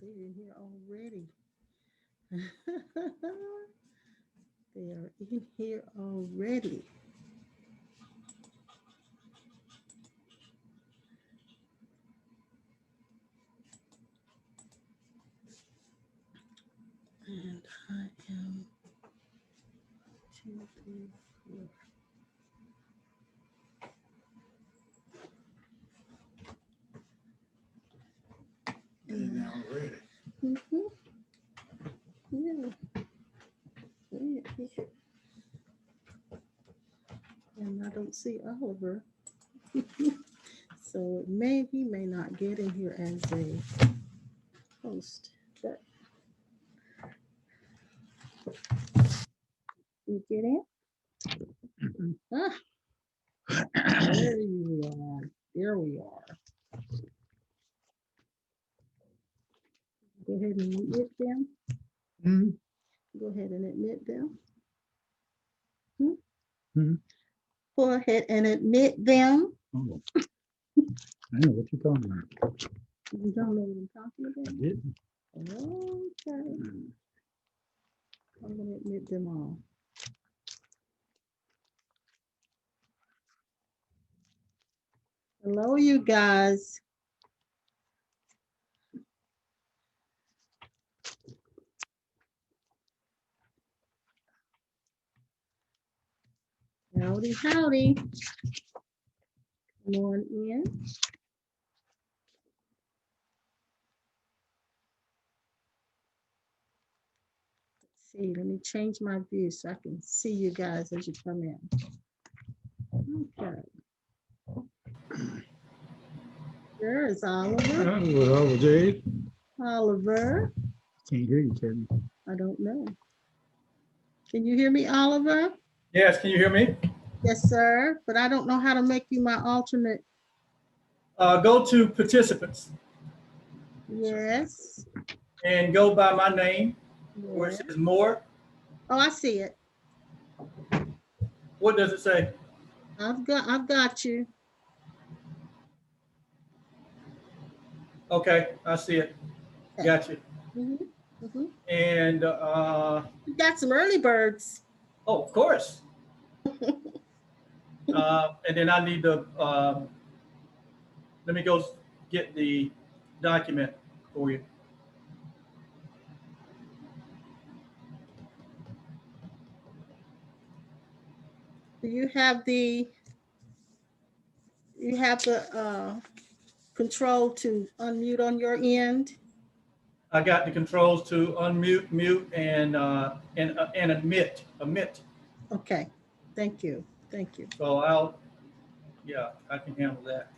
they're in here already. They are in here already. And I am two, three, four. Already. Mm-hmm. Yeah. Yeah. Yeah. And I don't see Oliver. So he may not get in here as a host. But you get in? Ah, there you are. There we are. Go ahead and admit them. Mm-hmm. Go ahead and admit them. Hmm? Mm-hmm. Go ahead and admit them. Oh, I know what you're talking about. You don't know what I'm talking I about? didn't. Okay. I'm going to admit them all. Hello, you guys. Howdy, howdy. Come on in. Let's see, let me change my view so I can see you guys as you come in. Okay. There's Oliver. Hello, Jade. Oliver. Can't hear you, Kevin. I don't know. Can you hear me, Oliver? Yes, can you hear me? Yes, sir. But I don't know how to make you my alternate. Go to participants Yes. and go by my name where it Yes. says more. Oh, I see it. What does it say? I've got you. Okay, I see it. Got you. Mhm, mhm. And You got some early birds. oh, of course. And then I need to let me go get the document for you. Do you have the control to unmute on your end? I got the controls to unmute, mute, and admit. Okay. Thank you. Thank you. So yeah, I can handle that.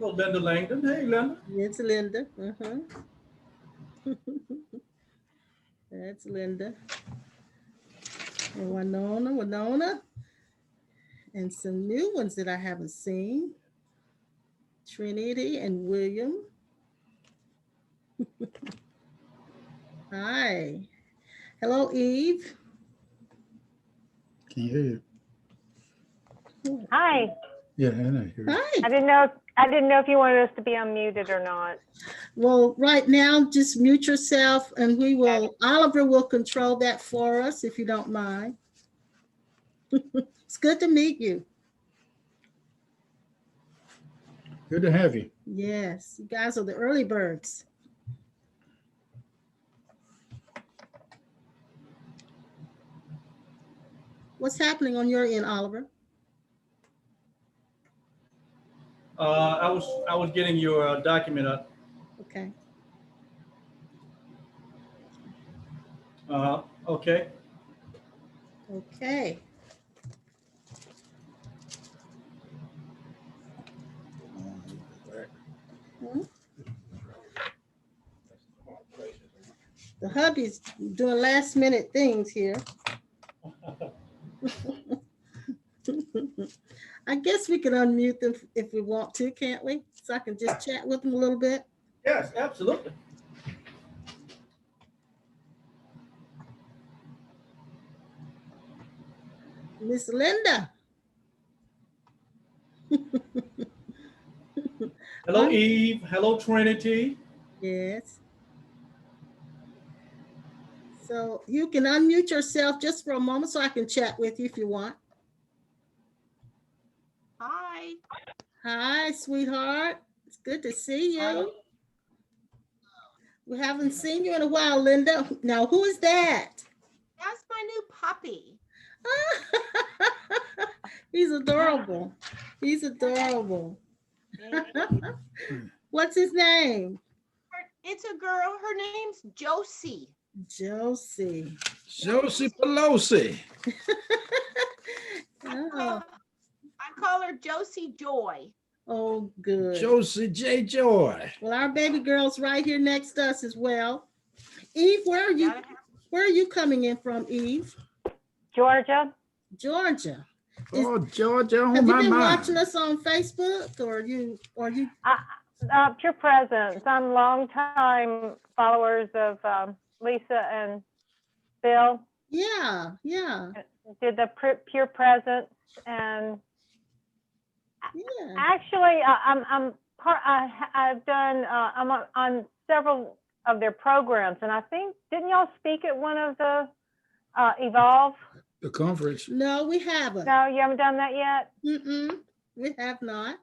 Oh, Linda Langdon. Hey, Linda. It's Linda. That's Linda. And Winona. And some new ones that I haven't seen. Trinity and William. Hi. Hello, Eve. Can't hear you. Hi. Yeah, I know. Hear you. Hi. I didn't know if you wanted us to be unmuted or not. Well, right now, just mute yourself and Oliver will control that for us if you don't mind. It's good to meet you. Good to have you. Yes, you guys are the early birds. What's happening on your end, Oliver? I was getting your document up. Okay. Okay. Okay. Hmm? The hubby's doing last minute things here. I guess we can unmute them if we want to, can't we? So I can just chat with them a little bit. Yes, absolutely. Miss Linda. Hello, Eve. Hello, Trinity. Yes. So you can unmute yourself just for a moment so I can chat with you if you want. Hi, Hi, sweetheart. It's good to see you. We haven't seen you in a while, Linda. Now, who is that? that's my new puppy. He's adorable. He's adorable. What's his name? It's a girl. Her name's Josie. Josie. Josie Pelosi. Oh, I call her Josie Joy. oh, good. Josie J. Joy. Well, our baby girl's right here next to us as well. Eve, where are you? Gotta have- Where are you coming in from, Eve? Georgia? Georgia. Oh, Georgia Have on you my been mind. watching us on Facebook or you? Pure Presence. I'm longtime followers of Lisa and Bill. Yeah, yeah, Did the Pure Presence, and yeah. actually, I've done. I'm on several of their programs, and I think didn't y'all speak at one of the Evolve? The conference. No, we haven't. No, you haven't done that yet. We have not.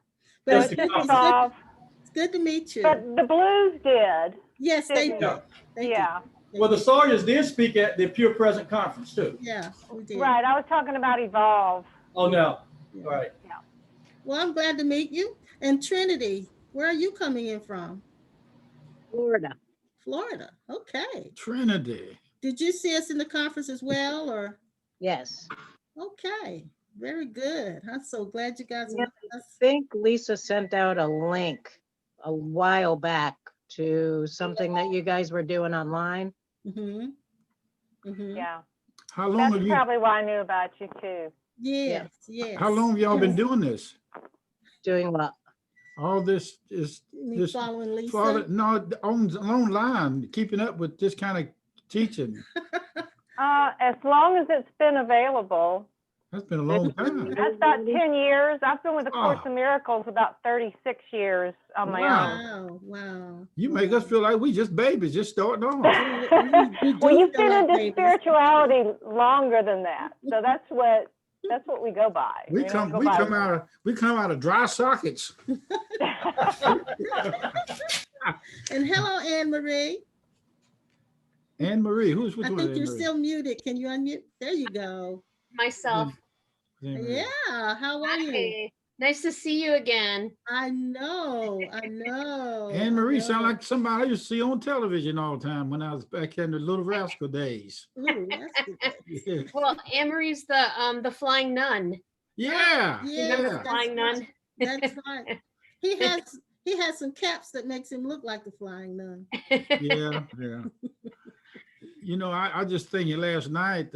So Yes, But it's the just conference. Evolve. it's good to meet you. But the Blues did. Yes, they didn't did. Yeah. They did. Yeah, They Well, the did. Sawyers did speak at the Pure Present Conference too. Yeah, we did. right. I was talking about Evolve. Oh, no. Yeah. All right. Well, I'm glad to meet you. And Trinity, where are you coming in from? Florida. Florida. Okay. Trinity. Did you see us in the conference as well, or? Yes. Okay. Very good. I'm so glad you guys are Yeah, with I us. think Lisa sent out a link a while back to something that you guys were doing online. Mm-hmm. Mm-hmm. Yeah, How long that's have you? probably why I knew about you too. Yes, yes. How long have y'all been doing this? Doing what? All this is You mean this following Lisa? no online, keeping up with this kind of teaching. As long as it's been available, That's been a long time. that's about 10 years. I've been with the Course Ah. of Miracles about 36 years on my Wow. own. Wow. You make us feel like we just babies, just starting off. You Well, do you've feel been like into babies. spirituality longer than that, so that's what we go by. We don't come go by we come out of dry sockets. And hello, Anne Marie. Anne Marie, who's which I one? think Anne you're Marie? still muted. Can you unmute? There you go. Myself. Anne Marie. Yeah. How are you? Hi. Nice to see you again. I know. I know. Anne Marie I sound know. like somebody I used to see on television all the time when I was back in the Little Rascal days. Ooh, that's good. Yeah, Well, Anne-Marie's the flying nun. yeah. Yes, Remember that's Flying Nun? right. That's right. He has some caps that makes him look like the flying nun. Yeah, yeah. You know, I just thinking last night,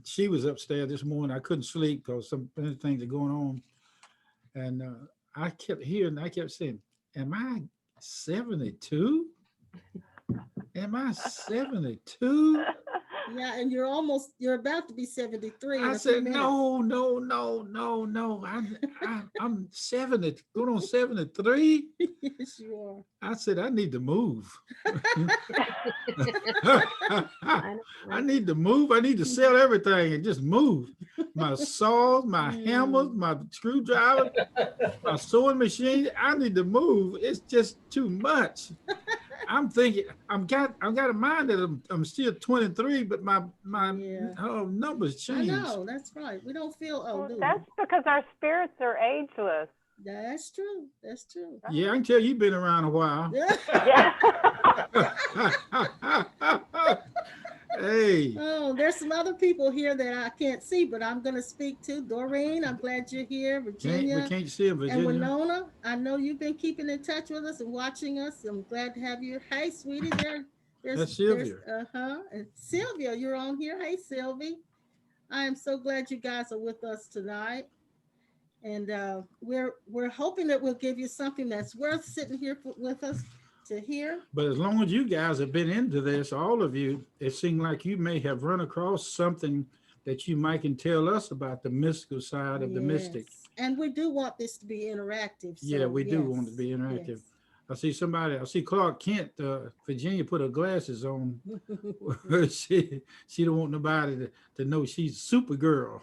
she was upstairs this morning. I couldn't sleep because some things are going on. And I kept saying, am I 72? Am I 72? Yeah, and you're about to be 73. in I a few said, minutes. no. I'm 70, going on 73. Yes, you are. I said, I need to move. I need to move. I need to sell everything and just move. My saws, my hammers, my screwdriver, my sewing machine. I need to move. It's just too much. I'm thinking I've got a mind that I'm still 23, but my Yeah. numbers I change. know, that's right. We don't feel old, do we? That's because our spirits are ageless. That's true. That's true. Yeah, I can tell you've been around a while. Yeah. Hey, Oh, there's some other people here that I can't see, but I'm going to speak to. Doreen, I'm glad you're here. we Virginia can't see him, and Virginia. Winona, I know you've been keeping in touch with us and watching us. I'm glad to have you. Hey, sweetie, That's Sylvia. And Sylvia, you're on here. Hey, Sylvie. I am so glad you guys are with us tonight. And we're hoping that we'll give you something that's worth sitting here with us to hear. But as long as you guys have been into this, all of you, it seemed like you may have run across something that you might can tell us about the mystical side of the mystic. Yes. And we do want this to be interactive. Yeah, So we do want it to yes, be interactive. yes. I see Clark Kent, Virginia put her glasses on. She don't want nobody to know she's Supergirl.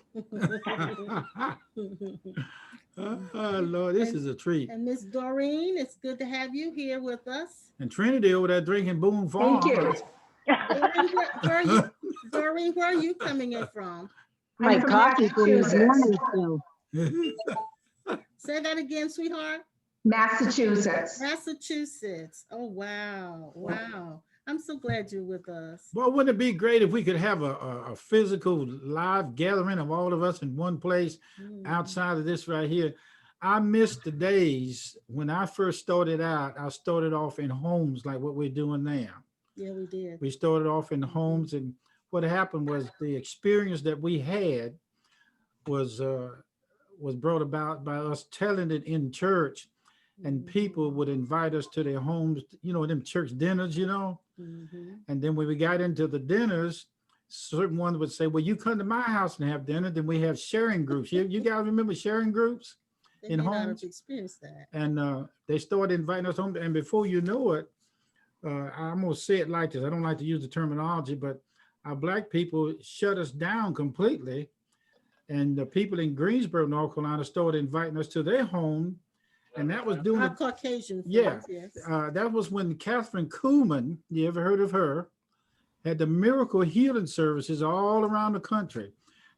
Oh, Lord, this and is a treat. and Miss Doreen, it's good to have you here with us. And Trinity over there drinking Boone Thank Farm. you. Doreen, where are you? Doreen, where are you coming in from? My I'm from coffee's in the Massachusetts. morning too. Say that again, sweetheart. Massachusetts. Massachusetts. Oh, wow. Wow. I'm so glad you're with us. Well, wouldn't it be great if we could have a physical live gathering of all of us in one place Mm. outside of this right here? I miss the days when I first started out. I started off in homes like what we're doing now. Yeah, we did. We started off in homes, and what happened was the experience that we had was brought about by us telling it in church, and people would invite us to their homes, them church dinners, Mm-hmm. and then when we got into the dinners, certain ones would say, well, you come to my house and have dinner. Then we have sharing groups. You guys remember sharing groups They in may not have homes? experienced that. And they started inviting us home, and before you know it, I'm gonna say it like this. I don't like to use the terminology, but our Black people shut us down completely. And the people in Greensboro, North Carolina, started inviting us to their home. And that was doing Our it. Caucasian Yeah. friends, yes. That was when Catherine Kuhlman, you ever heard of her, had the miracle healing services all around the country.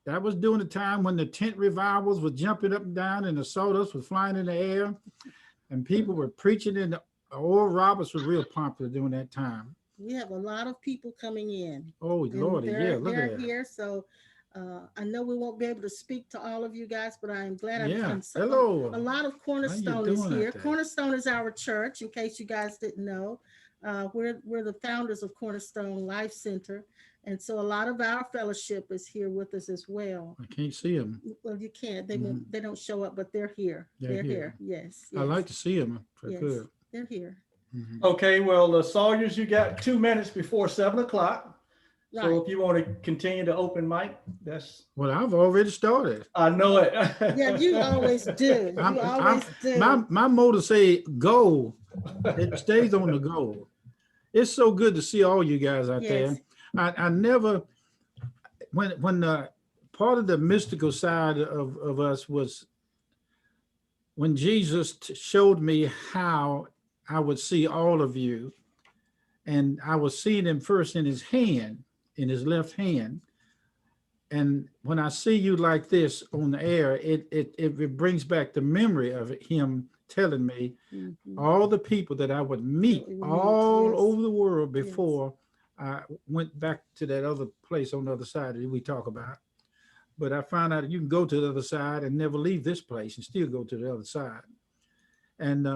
That was during the time when the tent revivals were jumping up and down and the sawdust was flying in the air. And people were preaching in the Oral Roberts was real popular during that time. We have a lot of people coming in. Oh, And Lordy, yeah, look they're at that. here. So I know we won't be able to speak to all of you guys, but I am glad Yeah, I'm hello. a lot of How you Cornerstone is doing here. out there? Cornerstone is our church, in case you guys didn't know. We're the founders of Cornerstone Life Center. And so a lot of our fellowship is here with us as well. I can't see them. Well, you can't. They Mhm. won't, they don't show up, but they're here. They're They're here. here. Yes. I like to see them if I Yes. could. They're here. Mhm. Okay, well, Sawyers, you got 2 minutes before 7 o'clock. So Right. if you want to continue the open mic, that's, Well, I've already started. I know it. Yeah, you always do. You I'm- always do. My motor say go. It stays on the go. It's so good to see all you guys out Yes. there. I never, when part of the mystical side of us was when Jesus showed me how I would see all of you, and I was seeing him first in his hand, in his left hand. And when I see you like this on the air, it brings back the memory of him telling me Mhm. all the people that I would meet we would meet, all yes. over the world Yes. before I went back to that other place on the other side that we talk about. But I found out you can go to the other side and never leave this place and still go to the other side. And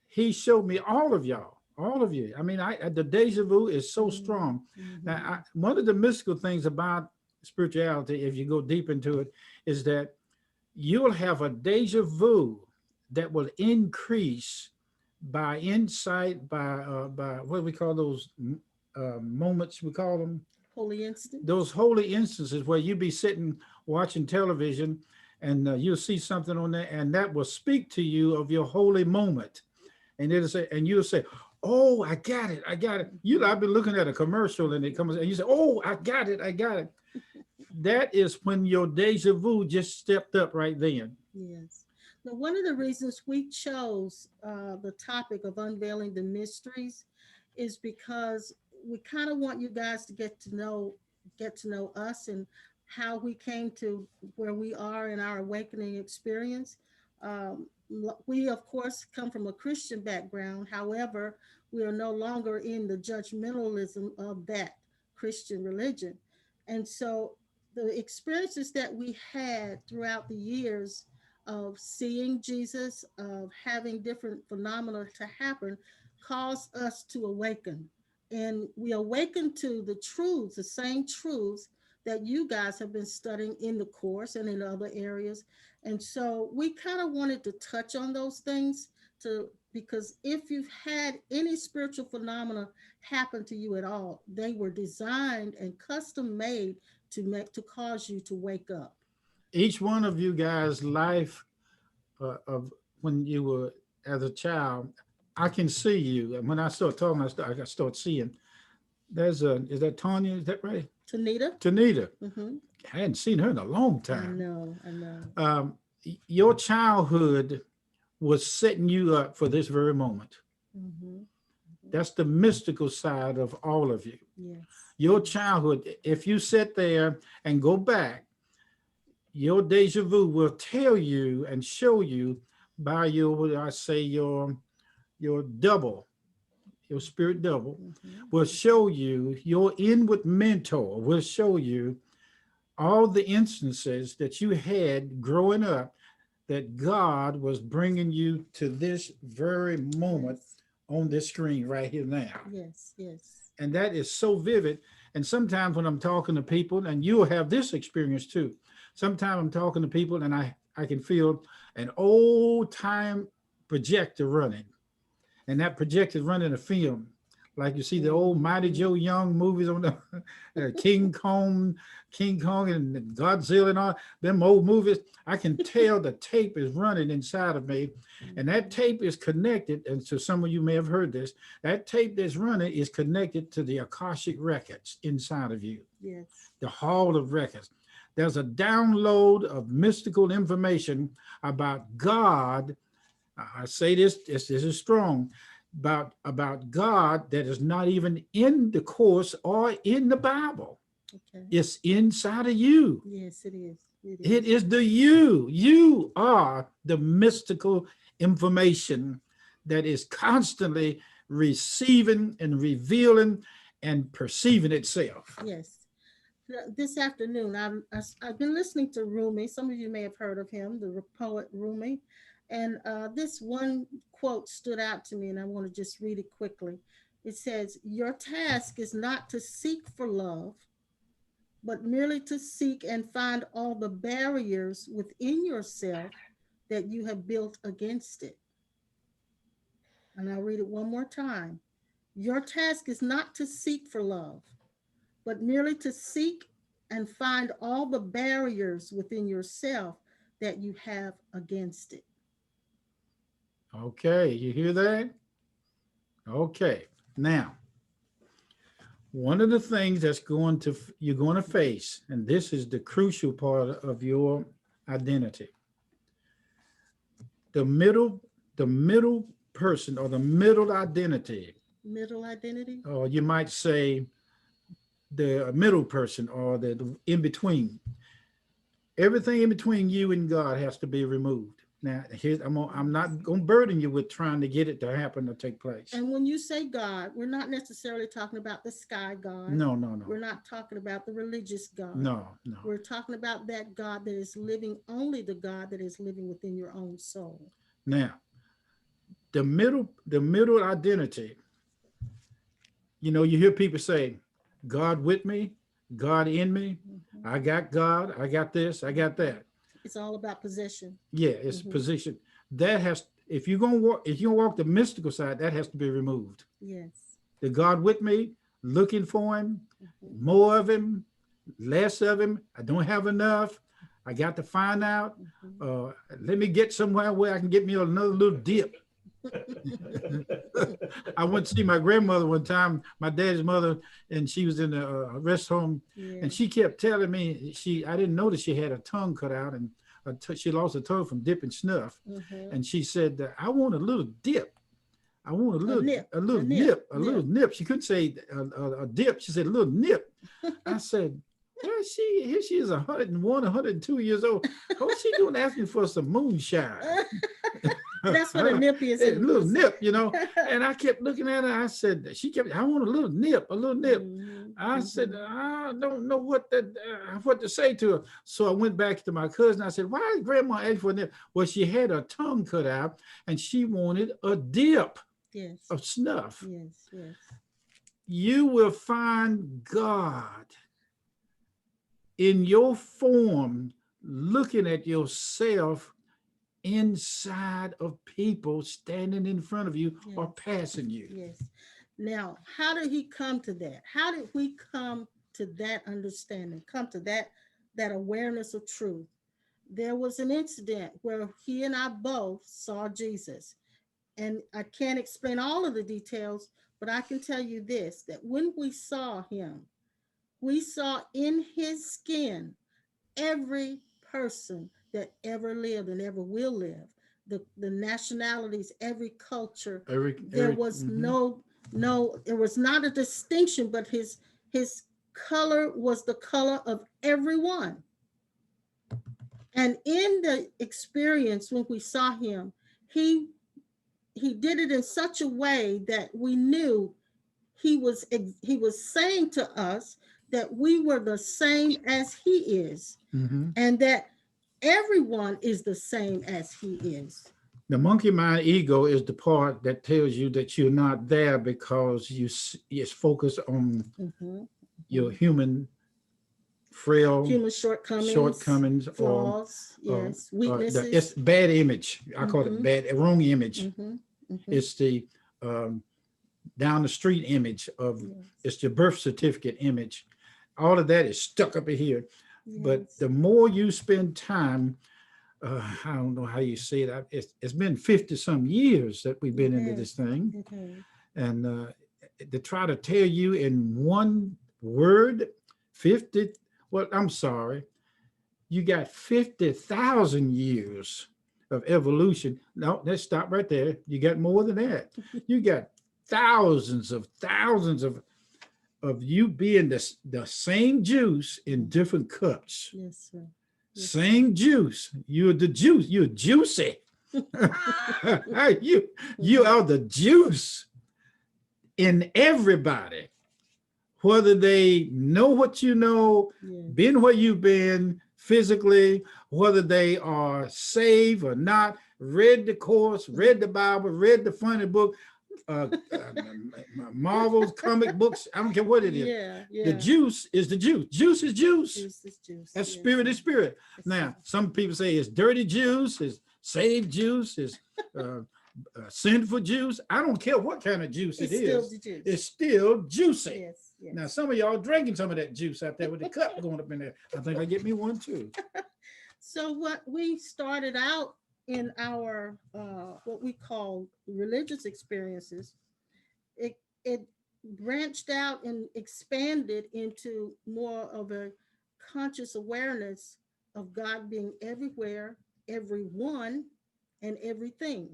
he showed me all of y'all, all of you. I mean, the deja vu is so strong. Mhm. Now, one of the mystical things about spirituality, if you go deep into it, is that you'll have a deja vu that will increase by insight, by what do we call those moments? We call them Holy instant. those holy instances where you be sitting watching television, and you'll see something on there, and that will speak to you of your holy moment, and it'll say, and you'll say, "Oh, I got it, I got it." I've been looking at a commercial, and it comes, and you say, "Oh, I got it, I got it." That is when your deja vu just stepped up right then. Yes. Now, one of the reasons we chose the topic of unveiling the mysteries is because we kind of want you guys to get to know us and how we came to where we are in our awakening experience. We of course come from a Christian background. However, we are no longer in the judgmentalism of that Christian religion. And so the experiences that we had throughout the years of seeing Jesus, of having different phenomena to happen, caused us to awaken. And we awaken to the truths, the same truths that you guys have been studying in the course and in other areas. And so we kind of wanted to touch on those things because if you've had any spiritual phenomena happen to you at all, they were designed and custom made to cause you to wake up. Each one of you guys' life of when you were as a child. I can see you. And when I start talking, I start seeing. There's is that Tanya? Is that right? Tanita. Tanita. Mm-hmm. I hadn't seen her in a long I time. know. I know. Your childhood was setting you up for this very moment. Mm-hmm. That's the mystical side of all of you. Yes. Your childhood, if you sit there and go back, your deja vu will tell you and show you by your, what I say, your double, your spirit double, Mm-hmm. will show you, your inward mentor will show you all the instances that you had growing up that God was bringing you to this very moment Yes. on this screen right here now. Yes. Yes. And that is so vivid. And sometimes when I'm talking to people, and you'll have this experience too, sometimes I'm talking to people and I can feel an old time projector running. And that projector is running a film. Like you see the old Mighty Joe Young movies on the King Kong and Godzilla and all them old movies. I can tell the tape is running inside of me, and that tape is connected. And so some of you may have heard this. That tape that's running is connected to the Akashic records inside of you, Yes. the Hall of Records. There's a download of mystical information about God. I say this is strong, about God that is not even in the course or in the Bible. Okay. It's inside of you. Yes, it is. It is the you. You are the mystical information that is constantly receiving and revealing and perceiving itself. Yes. This afternoon, I've been listening to Rumi. Some of you may have heard of him, the poet Rumi. And this one quote stood out to me, and I want to just read it quickly. It says, "Your task is not to seek for love, but merely to seek and find all the barriers within yourself that you have built against it." And I'll read it one more time. Your task is not to seek for love, but merely to seek and find all the barriers within yourself that you have against it. Okay, you hear that? Okay. Now, one of the things that's you're going to face, and this is the crucial part of your identity. The middle person or the middle identity, Middle identity? or you might say the middle person or the in between. Everything in between you and God has to be removed. Now, I'm not going to burden you with trying to get it to happen or take place. And when you say God, we're not necessarily talking about the sky God. No. We're not talking about the religious God. No. We're talking about that God that is living, only the God that is living within your own soul. Now, the middle identity, you hear people say, God with me, God in me, Mm-hmm. I got God, I got this, I got that. It's all about possession. Yeah, it's Mm-hmm. position. That has, if you're gonna walk the mystical side, that has to be removed. Yes. The God with me, looking for him, Mm-hmm. more of him, less of him. I don't have enough. I got to find out. Mm-hmm. Let me get somewhere where I can get me another little dip. I went to see my grandmother one time, my dad's mother, and she was in a rest home, Yeah. and she kept telling me I didn't notice she had her tongue cut out, and she lost her tongue from dipping snuff, Mm-hmm. and she said, "I want a little dip. I want a little nip. She couldn't say a dip. She said a little nip. I said, well, here she is 101, 102 years old. What's she doing asking for some moonshine? That's what a nip is. A little nip, And I kept looking at her. I said, I want a little nip, Mm-hmm. I said, I don't know what to say to her. So I went back to my cousin. I said, why is grandma asking for a nip? Well, she had her tongue cut out and she wanted a dip. Yes. Of snuff. Yes. You will find God in your form, looking at yourself inside of people standing in front of you or passing you. Yes. Now, how did he come to that? How did we come to that understanding, come to that awareness of truth? there was an incident where he and I both saw Jesus. And I can't explain all of the details, but I can tell you this, that when we saw him, we saw in his skin every person that ever lived and ever will live, the nationalities, every culture. There was there was not a distinction, but his color was the color of everyone. And in the experience when we saw him, he did it in such a way that we knew he was saying to us that we were the same as he is, and that everyone is the same as he is. The monkey mind ego is the part that tells you that you're not there because it's focused on your human frail Human shortcomings, flaws, yes, weaknesses. It's bad image. I call it bad, wrong image. It's the down the street image of, it's your birth certificate image. All of that is stuck up in here. Yes. But the more you spend time, I don't know how you say that. It's been 50 some years that we've been into this thing. And to try to tell you in one word, 50, well, I'm sorry, you got 50,000 years of evolution. No, let's stop right there. You got more than that. You got thousands of you being the same juice in different cups. Yes, sir. Yes, same juice. You're the juice. You're juicy. you are the juice in everybody, whether they know what you know, been where you've been physically, whether they are saved or not, read the course, read the Bible, read the funny book, Marvel's comic books. I don't care what it is. The juice is the juice. Juice is juice. Juice is juice. That's spirit is spirit. Now, some people say it's dirty juice, it's saved juice, it's sinful juice. I don't care what kind of juice it is. It's still juicy. Yes, yes. Now, some of y'all drinking some of that juice out there with the cup going up in there. I think I get me one too. So what we started out in our what we call religious experiences, it branched out and expanded into more of a conscious awareness of God being everywhere, everyone, and everything.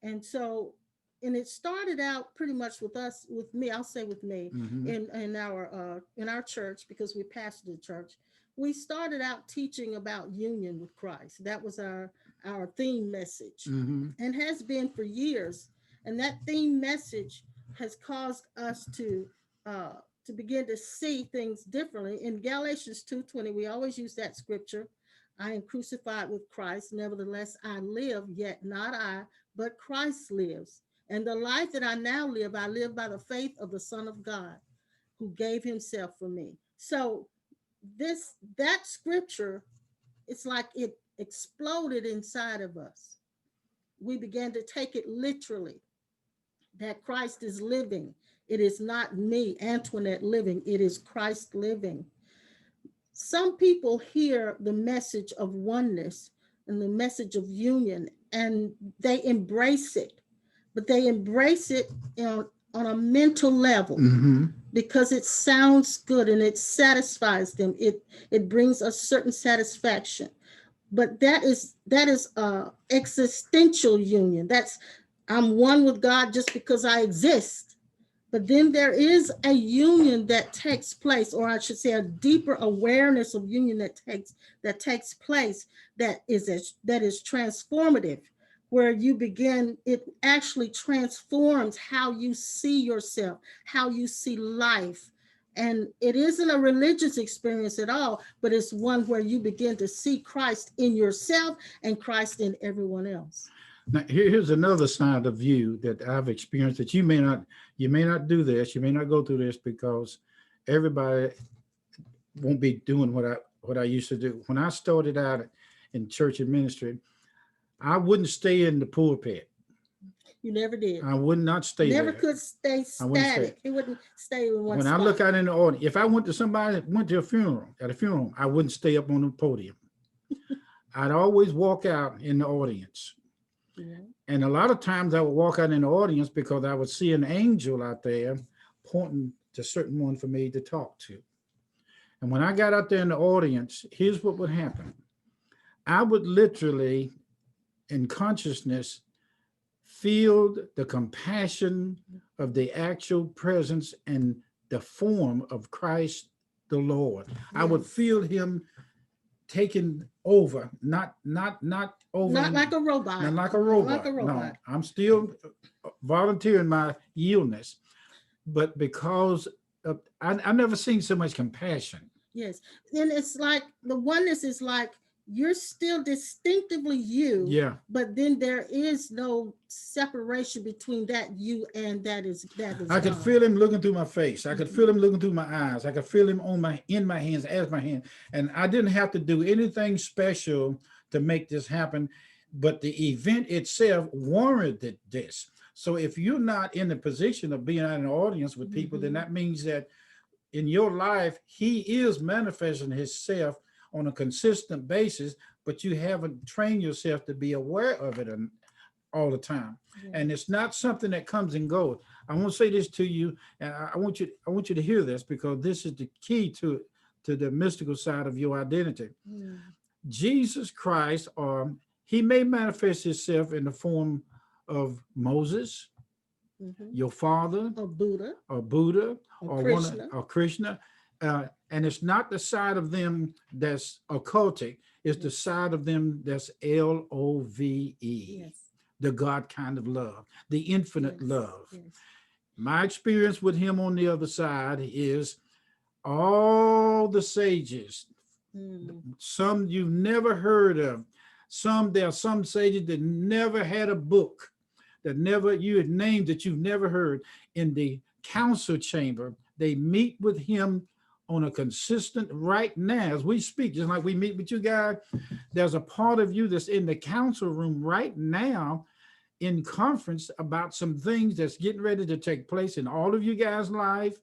And so, and it started out pretty much with us, with me, I'll say with me, in our church, because we pastored the church. We started out teaching about union with Christ. That was our theme message, and has been for years. And that theme message has caused us to begin to see things differently. In Galatians 2:20, we always use that scripture. I am crucified with Christ, nevertheless I live, yet not I, but Christ lives. And the life that I now live, I live by the faith of the Son of God, who gave himself for me. So that scripture, it's like it exploded inside of us. We began to take it literally, that Christ is living. It is not me, Antoinette, living. It is Christ living. Some people hear the message of oneness and the message of union, and they embrace it, but they embrace it on a mental level because it sounds good and it satisfies them. It brings a certain satisfaction. But that is existential union. That's, I'm one with God just because I exist. But then there is a union that takes place, or I should say a deeper awareness of union that takes place that is transformative, where you begin, it actually transforms how you see yourself, how you see life. And it isn't a religious experience at all, but it's one where you begin to see Christ in yourself and Christ in everyone else. Now, here's another side of you that I've experienced that you may not do this, you may not go through this, because everybody won't be doing what I used to do. When I started out in church and ministry, I wouldn't stay in the pulpit. You never did. I would not stay never there. Could stay static. It wouldn't stay in one spot. When I look out in the audience, if I went to a funeral, I wouldn't stay up on the podium. I'd always walk out in the audience. Yeah. And a lot of times I would walk out in the audience because I would see an angel out there pointing to certain one for me to talk to. And when I got out there in the audience, here's what would happen. I would literally, in consciousness, feel the compassion of the actual presence and the form of Christ the Lord. I would Yes. feel him taking over, not over, Not like a robot. not like a Not robot. like a No, robot. I'm still volunteering my yieldness, but because of, I've never seen so much compassion. Yes. And it's like the oneness is like you're still distinctively you, Yeah, but then there is no separation between that you and that is I could God. feel him looking through my face. I could Mhm. feel him looking through my eyes. I could feel him on my in my hands, as my hand, and I didn't have to do anything special to make this happen. But the event itself warranted this. So if you're not in the position of being out in the audience with people, then Mhm. that means that in your life, he is manifesting himself on a consistent basis, but you haven't trained yourself to be aware of it all the time. Yeah. And it's not something that comes and goes. I want to say this to you, and I want you to hear this because this is the key to the mystical side of your identity. Mm. Jesus Christ, or he may manifest himself in the form of Moses, Mhm. your father, Or Buddha or Buddha, or or Krishna. or Krishna, and it's not the side of them that's occultic. It's the side of them that's love, Yes. the God kind of love, the infinite Yes. love. Yes. My experience with him on the other side is all the sages, Mm. some you've never heard of. There are some sages that never had a book, that never you had named that you've never heard. In the council chamber, they meet with him on a consistent right now as we speak, just like we meet with you guys. There's a part of you that's in the council room right now in conference about some things that's getting ready to take place in all of you guys' life.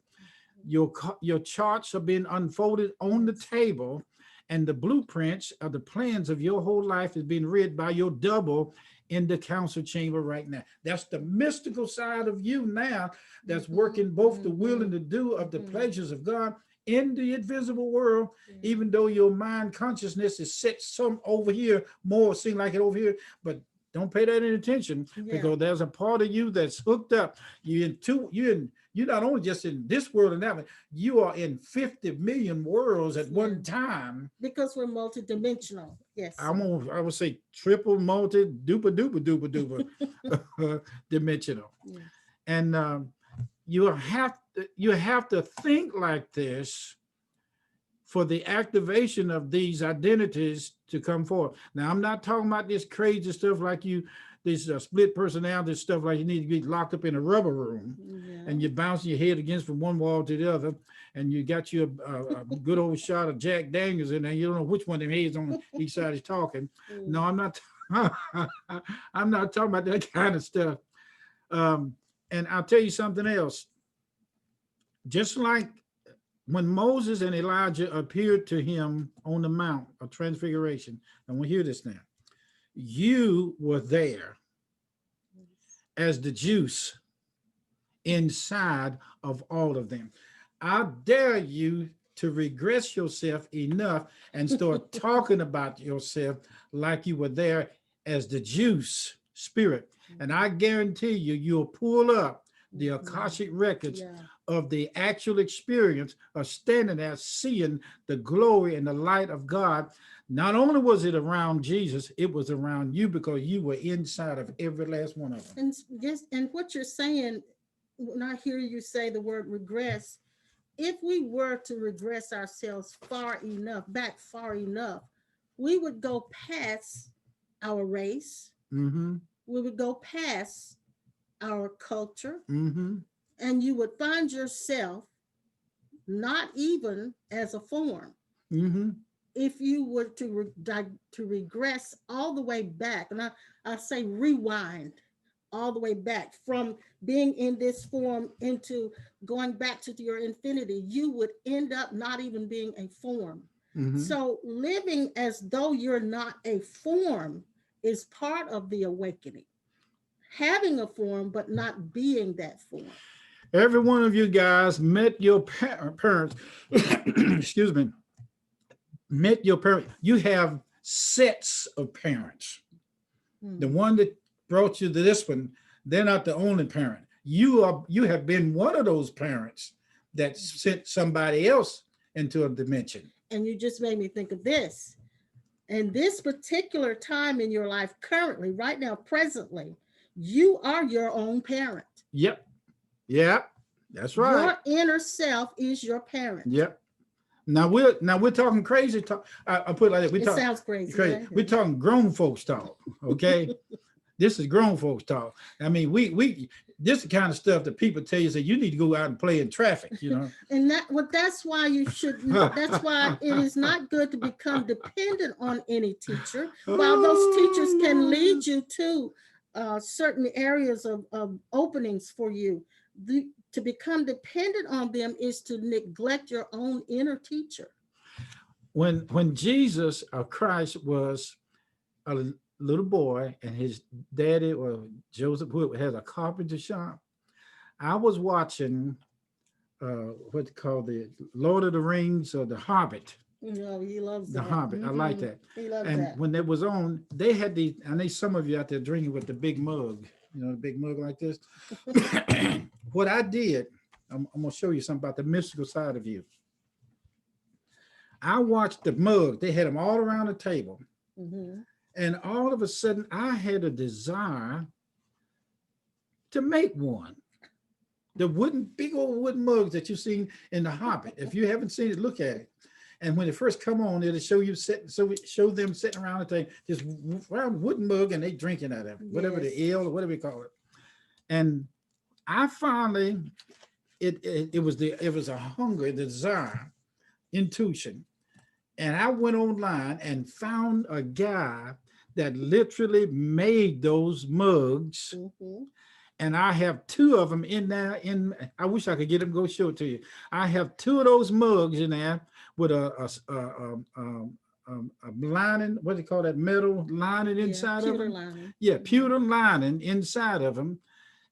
Your charts are being unfolded on the table, and the blueprints of the plans of your whole life is being read by your double in the council chamber right now. That's the mystical side of you now that's working both the will and the do of the pleasures of God in the invisible world, even though your mind consciousness is set some over here, more seem like it over here, but don't pay that any attention Yeah. because there's a part of you that's hooked up. You're not only just in this world and that one, you are in 50 million worlds at one time. Because we're multidimensional. Yes. I would say triple, multi, duper, duper, duper, duper dimensional. Yes. And you have to think like this for the activation of these identities to come forth. Now, I'm not talking about this crazy stuff like this split personality stuff like you need to be locked up in a rubber room and you're bouncing your head against from one wall to the other, and you got you a good old shot of Jack Daniels in there. You don't know which one of them heads on each side is talking. No, I'm not. I'm not talking about that kind of stuff. And I'll tell you something else. Just like when Moses and Elijah appeared to him on the Mount of Transfiguration, and we hear this now, you were there as the juice inside of all of them. I dare you to regress yourself enough and start talking about yourself like you were there as the juice spirit. And I guarantee you, you'll pull up the Akashic records of the actual experience of standing there, seeing the glory and the light of God. Not only was it around Jesus, it was around you because you were inside of every last one of them. And yes, and what you're saying, when I hear you say the word regress, if we were to regress ourselves far enough, we would go past our race. Mm-hmm. We would go past our culture. Mm-hmm. And you would find yourself not even as a form. Mm-hmm. If you were to regress all the way back, and I say rewind all the way back from being in this form into going back to your infinity, you would end up not even being a form. Mhm. So living as though you're not a form is part of the awakening. Having a form, but not being that form. Every one of you guys met your parents. Excuse me. Met your parents. You have sets of parents. The one that brought you to this one, they're not the only parent. You have been one of those parents that sent somebody else into a dimension. And you just made me think of this. In this particular time in your life, currently, right now, presently, you are your own parent. Yep. Yep. That's right. Your inner self is your parent. Yep. Now we're talking crazy talk. I put it like that. It sounds crazy. Right? We're talking grown folks talk. Okay. This is grown folks talk. I mean, we this is the kind of stuff that people tell you, say you need to go out and play in traffic, you know. And that's why you should. That's why it is not good to become dependent on any teacher. While those teachers can lead you to certain areas of openings for you, to become dependent on them is to neglect your own inner teacher. When Jesus or Christ was a little boy and his daddy or Joseph who had a carpenter shop, I was watching what they call the Lord of the Rings or the Hobbit. No, he loves The that. Hobbit. I like that. He loves And that. when it was on, they had the, I know some of you out there drinking with the big mug, you know, the big mug like this. What I did, I'm gonna show you something about the mystical side of you. I watched the mug. They had them all around the table. Mhm. And all of a sudden, I had a desire to make one. The big old wooden mugs that you've seen in The Hobbit. If you haven't seen it, look at it. And when it first come on, it'll show you show them sitting around the table, this round wooden mug, and they drinking out of it, whatever Yes. the ale or whatever you call it. And I finally, it was a hunger, a desire, intuition. And I went online and found a guy that literally made those mugs. Mhm. And I have two of them in there. I wish I could get them, go show it to you. I have two of those mugs in there with a lining, what do you call that, metal lining inside of pewter them? lining. Yeah, Mhm. pewter lining inside of them.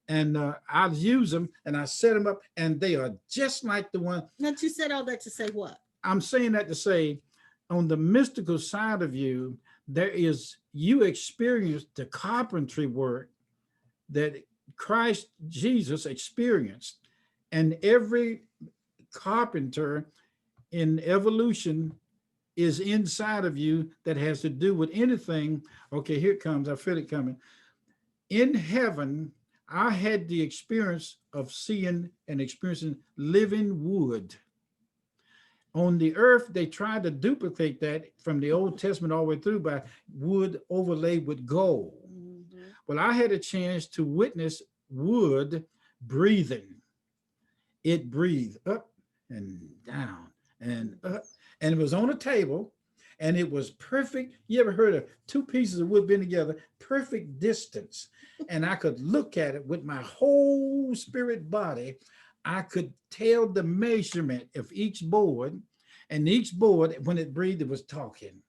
And I use them and I set them up, and they are just like the one. But you said all that to say what? I'm saying that to say, on the mystical side of you, you experience the carpentry work that Christ Jesus experienced. And every carpenter in evolution is inside of you that has to do with anything. Okay, here it comes. I feel it coming. In heaven, I had the experience of seeing and experiencing living wood. On the earth, they tried to duplicate that from the Old Testament all the way through by wood overlaid with gold. Mhm. Well, I had a chance to witness wood breathing. It breathed up and down and up, and it was on a table, and it was perfect. You ever heard of two pieces of wood being together, perfect distance? And I could look at it with my whole spirit body. I could tell the measurement of each board, and each board, when it breathed, it was talking.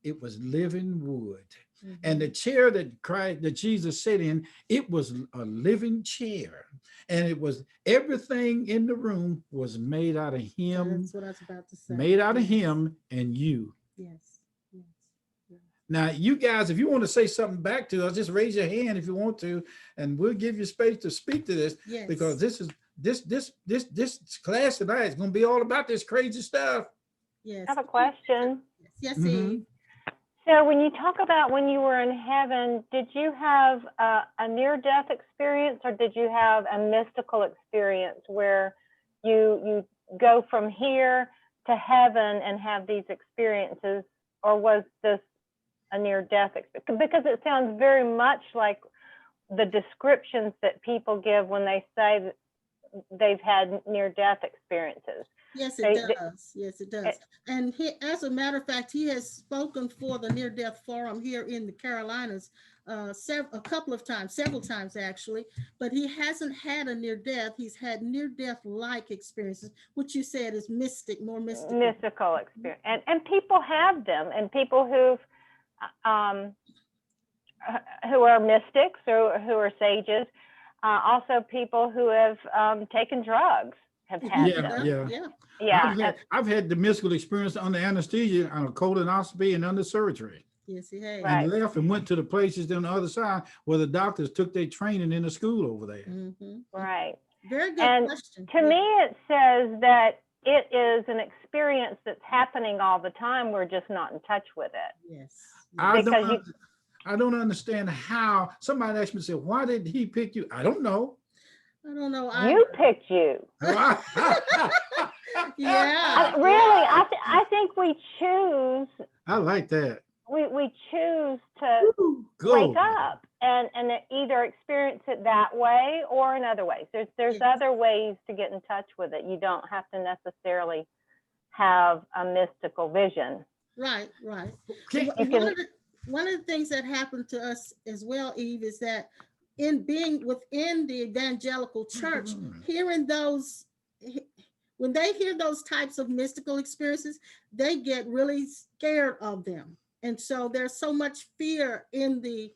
It was living wood. Mhm. And the chair that Jesus sat in, it was a living chair. And it was everything in the room was made out of him, That's what I was about to say. made out of Yes. him and you. Yes. Yes. Yes. Now, you guys, if you want to say something back to us, just raise your hand if you want to, and we'll give you space to speak to this, Yes. because this class tonight is going to be all about this crazy stuff. Yes. I have a question. Yes, Mhm. Eve. So when you talk about when you were in heaven, did you have a near-death experience, or did you have a mystical experience where you go from here to heaven and have these experiences, or was this a near-death experience? Because it sounds very much like the descriptions that people give when they say that they've had near-death experiences. Yes, They- it does. Yes, it does. And as a matter of fact, he has spoken for the Near Death Forum here in the Carolinas a couple of times, several times actually, but he hasn't had a near death. He's had near death like experiences, which you said is mystic, more mystical. Mystical experience, and people have them, and people who are mystics or who are sages, also people who have taken drugs have had Yeah, them. yeah. Yeah, I've had the mystical experience under anesthesia, on a colonoscopy and under surgery, Yes, he has. Right. and left and went to the places on the other side where the doctors took their training in the school over there. Mhm. right. Very good And question. to me, it says that it is an experience that's happening all the time. We're just not in touch with it. Yes. I yes. Because I don't understand how somebody asked me, said, why did he pick you? I don't know. I don't know. You picked you. Yeah. Really, I think we choose. I like that. We choose to Woo, wake go. up and either experience it that way or in other ways. There's Yes. other ways to get in touch with it. You don't have to necessarily have a mystical vision. Right, right. Okay. One of the things that happened to us as well, Eve, is that in being within the evangelical church, hearing those, when they hear those types of mystical experiences, they get really scared of them. And so there's so much fear in the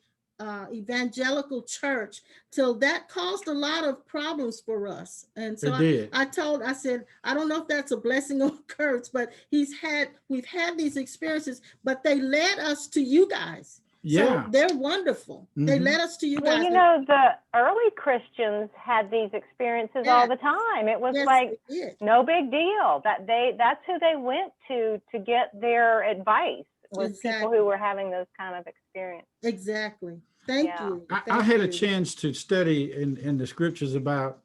evangelical church, till that caused a lot of problems for us. And so It did. I said, I don't know if that's a blessing or a curse, but we've had these experiences, but they led us to you guys. Yeah. So they're wonderful. They Mhm. led us to you Well, guys. you know, the early Christians had these experiences all the time. It was Yes, like they did. no big deal. That's who they went to get their advice, was people Exactly. who were having those kind of experiences. Exactly. Thank Yeah. you. I Thank had a you. chance to study in the scriptures about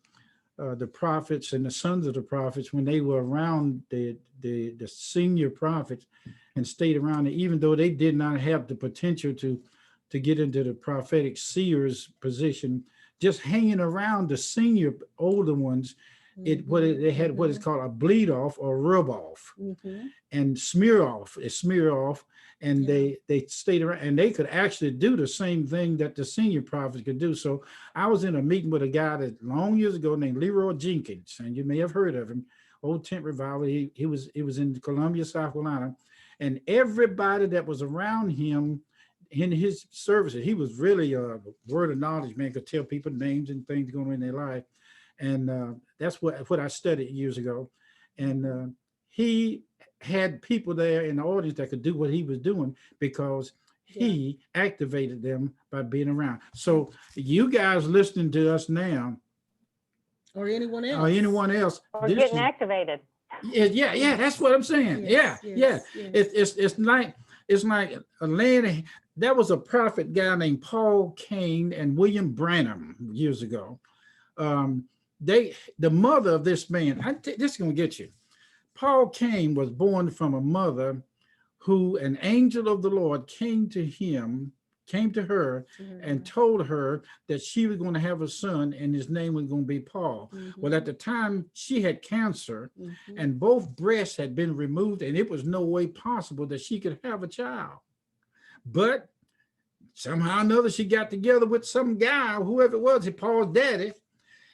the prophets and the sons of the prophets when they were around the senior prophets and stayed around it, even though they did not have the potential to get into the prophetic seers position, just hanging around the senior older ones. They had what is called a bleed off or rub off Mhm. and smear off. It's smear off, and Yeah. they stayed around, and they could actually do the same thing that the senior prophets could do. So I was in a meeting with a guy that long years ago named Leroy Jenkins, and you may have heard of him. Old Tent Revival. He was in Columbia, South Carolina, and everybody that was around him in his services, he was really a word of knowledge man, could tell people names and things going on in their life. And that's what I studied years ago. And he had people there in the audience that could do what he was doing because he activated them by being around. So you guys listening to us now, Or anyone else. or anyone else, Or getting activated. yeah, that's what I'm saying. Yes, yeah. yes. It's like a land. There was a prophet guy named Paul Kane and William Branham years ago. The mother of this man, this is gonna get you. Paul Kane was born from a mother who an angel of the Lord came to her and told her that she was going to have a son and his name was going to be Paul. Well, at the time she had cancer and both breasts had been removed, and it was no way possible that she could have a child. But somehow or another, she got together with some guy, whoever it was, Paul's daddy,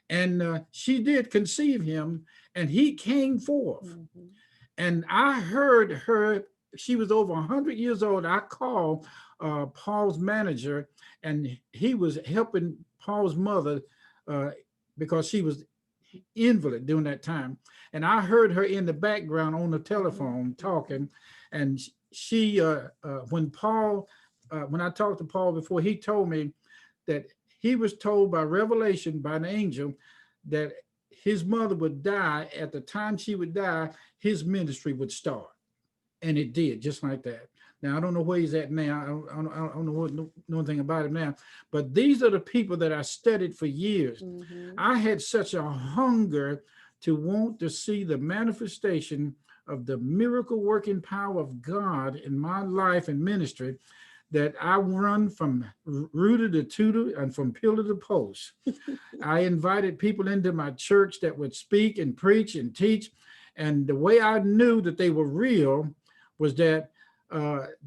and she did conceive him, and he came forth. And I heard her, she was over 100 years old. I called Paul's manager, and he was helping Paul's mother because she was invalid during that time. And I heard her in the background on the telephone talking, and she, when I talked to Paul before, he told me that he was told by revelation by an angel that his mother would die. At the time she would die, his ministry would start. And it did, just like that. Now, I don't know where he's at now. I don't know anything about him now. But these are the people that I studied for years. I had such a hunger to want to see the manifestation of the miracle working power of God in my life and ministry, that I run from rooter to tutor and from pillar to post. I invited people into my church that would speak and preach and teach. And the way I knew that they were real was that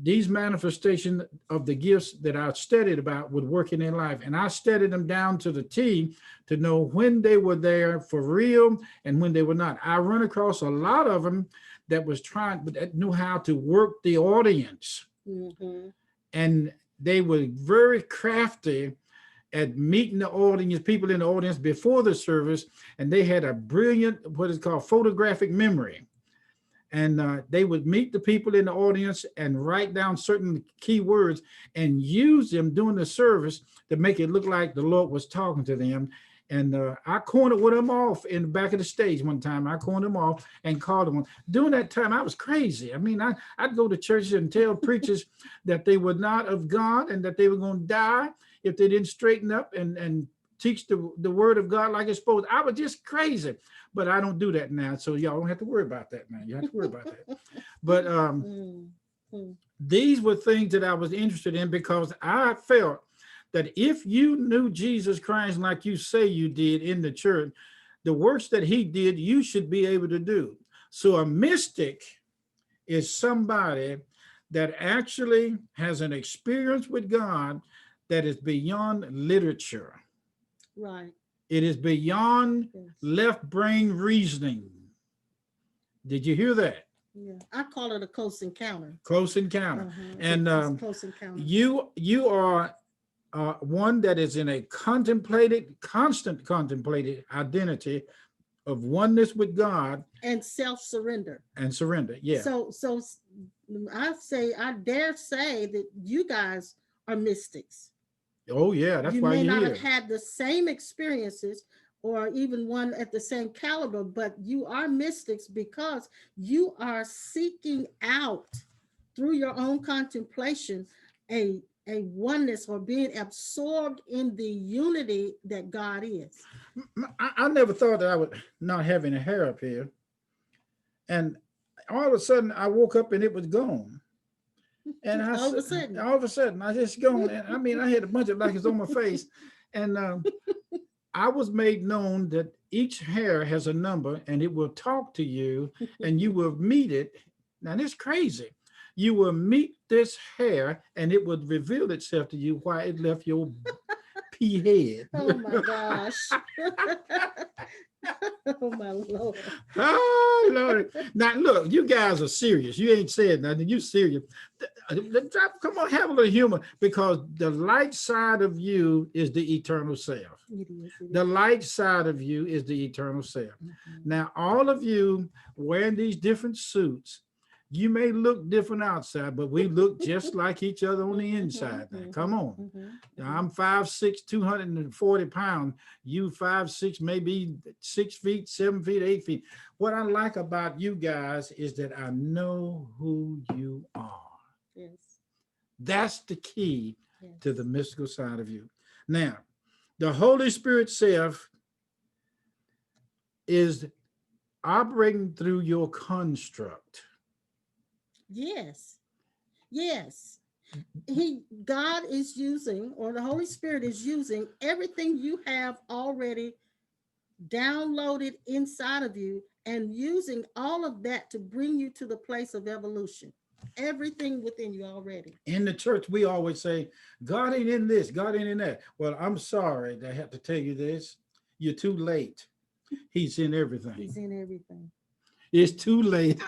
these manifestations of the gifts that I studied about would work in their life. And I studied them down to the T to know when they were there for real and when they were not. I run across a lot of them that was trying, that knew how to work the audience. Mhm. And they were very crafty at meeting the audience, people in the audience before the service. And they had a brilliant, what is called photographic memory. And they would meet the people in the audience and write down certain key words and use them during the service to make it look like the Lord was talking to them. And I cornered with them off in the back of the stage one time. I cornered them off and called them. During that time, I was crazy. I mean, I'd go to churches and tell preachers that they were not of God and that they were going to die if they didn't straighten up and teach the word of God like it's supposed. I was just crazy. But I don't do that now. So y'all don't have to worry about that now. You have to worry about that. But these were things that I was interested in because I felt that if you knew Jesus Christ like you say you did in the church, the works that he did, you should be able to do. So a mystic is somebody that actually has an experience with God that is beyond literature. Right. It is beyond left brain reasoning. Did you hear that? Yeah. I call it a close encounter. Close encounter. And And close encounter. you are one that is in a constant contemplated identity of oneness with God and self-surrender. And surrender. Yeah. So I dare say that you guys are mystics. Oh yeah, that's you why may you're not here. have had the same experiences or even one at the same caliber, but you are mystics because you are seeking out through your own contemplation a oneness or being absorbed in the unity that God is. I never thought that I would not have any hair up here. And all of a sudden I woke up and it was gone. And all of a sudden I just gone. And I mean, I had a bunch of blankets on my face. And I was made known that each hair has a number and it will talk to you and you will meet it. Now that's crazy. You will meet this hair and it will reveal itself to you why it left your pea head. Oh my gosh. Oh my Lord. Oh Lord. Now look, you guys are serious. You ain't said nothing. You serious. Come on, have a little humor, because the light side of you is the eternal self. It is. The light side of you is the eternal self. Now, all of you wearing these different suits, you may look different outside, but we look just like each other on the inside. Now, come on. Now, I'm 5'6", 240 pounds. You 5'6", maybe 6 feet, 7 feet, 8 feet. What I like about you guys is that I know who you are. Yes. That's the key to the mystical side of you. Now, the Holy Spirit self is operating through your construct. Yes. Yes. God is using, or the Holy Spirit is using everything you have already downloaded inside of you and using all of that to bring you to the place of evolution. Everything within you already. In the church, we always say, God ain't in this, God ain't in that. Well, I'm sorry to have to tell you this. You're too late. He's in everything. He's in everything. It's too late.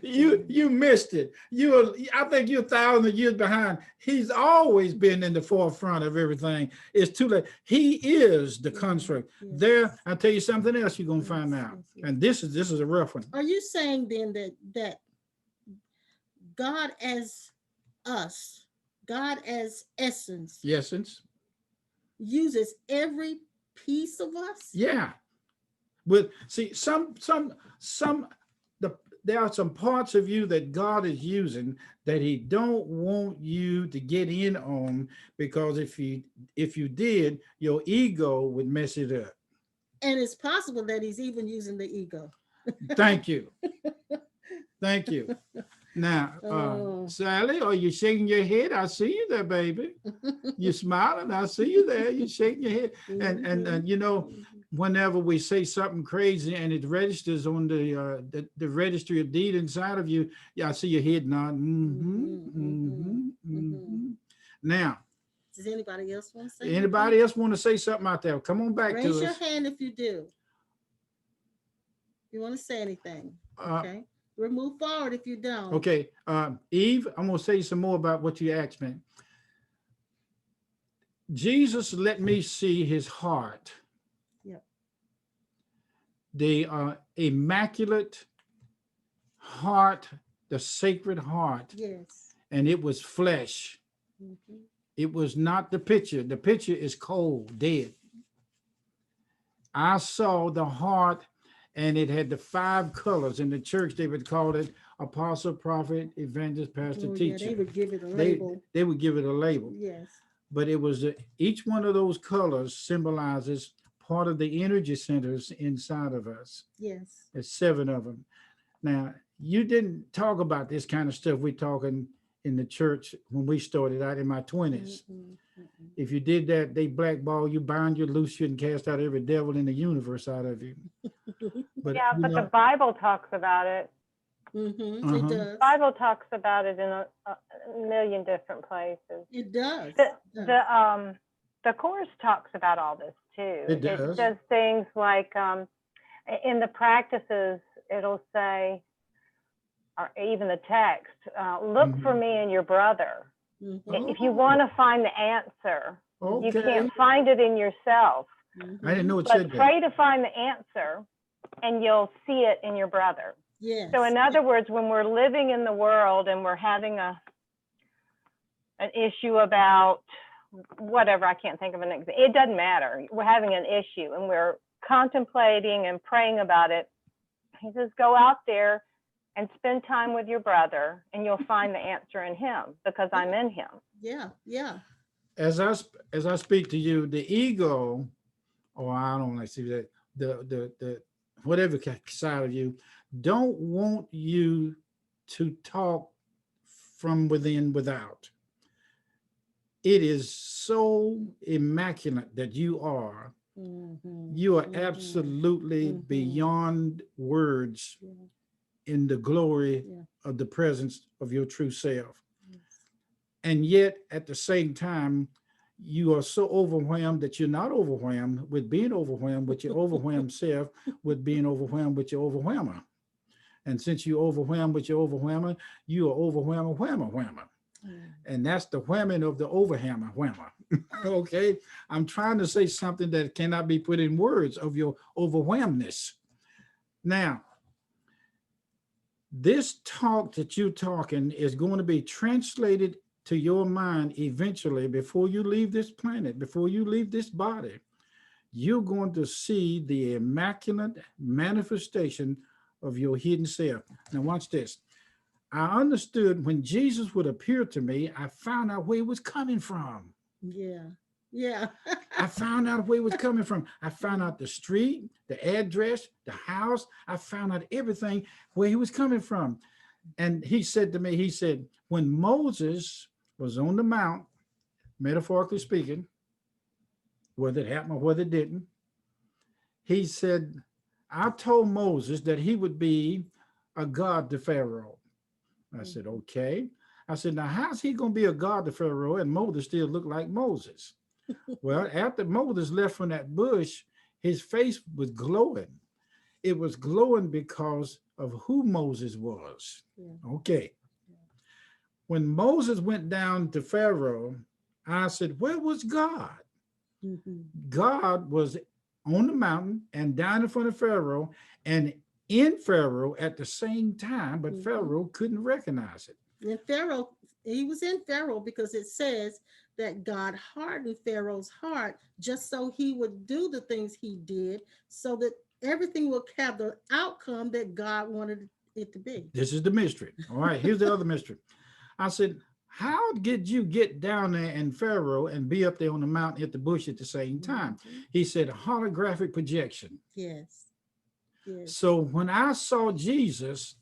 You missed it. I think you're 1,000 years behind. He's always been in the forefront of everything. It's too late. He is the construct. There, I'll tell you something else you're gonna find out. And this is a rough one. Are you saying then that God as us, God as essence, uses every piece of us? Yeah. But see, there are some parts of you that God is using that he don't want you to get in on, because if you did, your ego would mess it up. And it's possible that he's even using the ego. Thank you. Thank you. Now, Sally, are you shaking your head? I see you there, baby. You're smiling. I see you there. You're shaking your head. And you know, whenever we say something crazy and it registers on the registry of deed inside of you, yeah, I see your head nod. Now, Does anybody else want to say anybody else want to say something out there? Come on back anything? Raise to your us. hand if you do. If you want to say anything. Okay. We'll move forward if you don't. Okay. Eve, I'm going to say some more about what you asked me. Jesus let me see his heart. Yep. The immaculate heart, the sacred heart. Yes. And it was flesh. Mm-hmm. It was not the picture. The picture is cold, dead. I saw the heart, and it had the 5 colors. In the church, they would call it apostle, prophet, evangelist, pastor, teacher. Yeah, they would give it a label. They would give it a label. Yes. But it was each one of those colors symbolizes part of the energy centers inside of us. Yes. There's 7 of them. Now, you didn't talk about this kind of stuff we're talking in the church when we started out in my 20s. If you did that, they blackball you, bind you, loose you, and cast out every devil in the universe out of you. But Yeah, but the Bible talks about it. It does. The Bible talks about it in a million different places. It does. The course talks about all this too. It does. It says things like in the practices, it'll say, or even the text, look for me and your brother. If you want to find the answer, you can't find it in yourself. I didn't know it But said that. pray to find the answer, and you'll see it in your brother. Yes. So in other words, when we're living in the world and we're having an issue about whatever, I can't think of an example. It doesn't matter. We're having an issue and we're contemplating and praying about it. He says, go out there and spend time with your brother, and you'll find the answer in him, because I'm in him. Yeah, yeah. As I speak to you, the ego, or I don't like to see that, the whatever side of you, don't want you to talk from within without. It is so immaculate that you are. You are absolutely beyond words in the glory of the presence of your true self. And yet, at the same time, you are so overwhelmed that you're not overwhelmed with being overwhelmed with your overwhelmed self, with being overwhelmed with your overwhelmer. And since you're overwhelmed with your overwhelmer, you are overwhelmed whammer. And that's the whamming of the overhammer whammer. Okay, I'm trying to say something that cannot be put in words of your overwhelmedness. Now, this talk that you're talking is going to be translated to your mind eventually. Before you leave this planet, before you leave this body, you're going to see the immaculate manifestation of your hidden self. Now watch this. I understood when Jesus would appear to me, I found out where he was coming from. Yeah. I found out where he was coming from. I found out the street, the address, the house. I found out everything where he was coming from. And he said to me, he said, when Moses was on the mount, metaphorically speaking, whether it happened or whether it didn't, he said, I told Moses that he would be a god to Pharaoh. I said, okay. I said, now how's he going to be a god to Pharaoh and Moses still look like Moses? Well, after Moses left from that bush, his face was glowing. It was glowing because of who Moses was. Okay. When Moses went down to Pharaoh, I said, where was God? God was on the mountain and down in front of Pharaoh and in Pharaoh at the same time, but Pharaoh couldn't recognize it. And Pharaoh, he was in Pharaoh because it says that God hardened Pharaoh's heart just so he would do the things he did, so that everything will have the outcome that God wanted it to be. This is the mystery. All right, here's the other mystery. I said, how did you get down there in Pharaoh and be up there on the mountain at the bush at the same time? He said, holographic projection. Yes. So when I saw Jesus,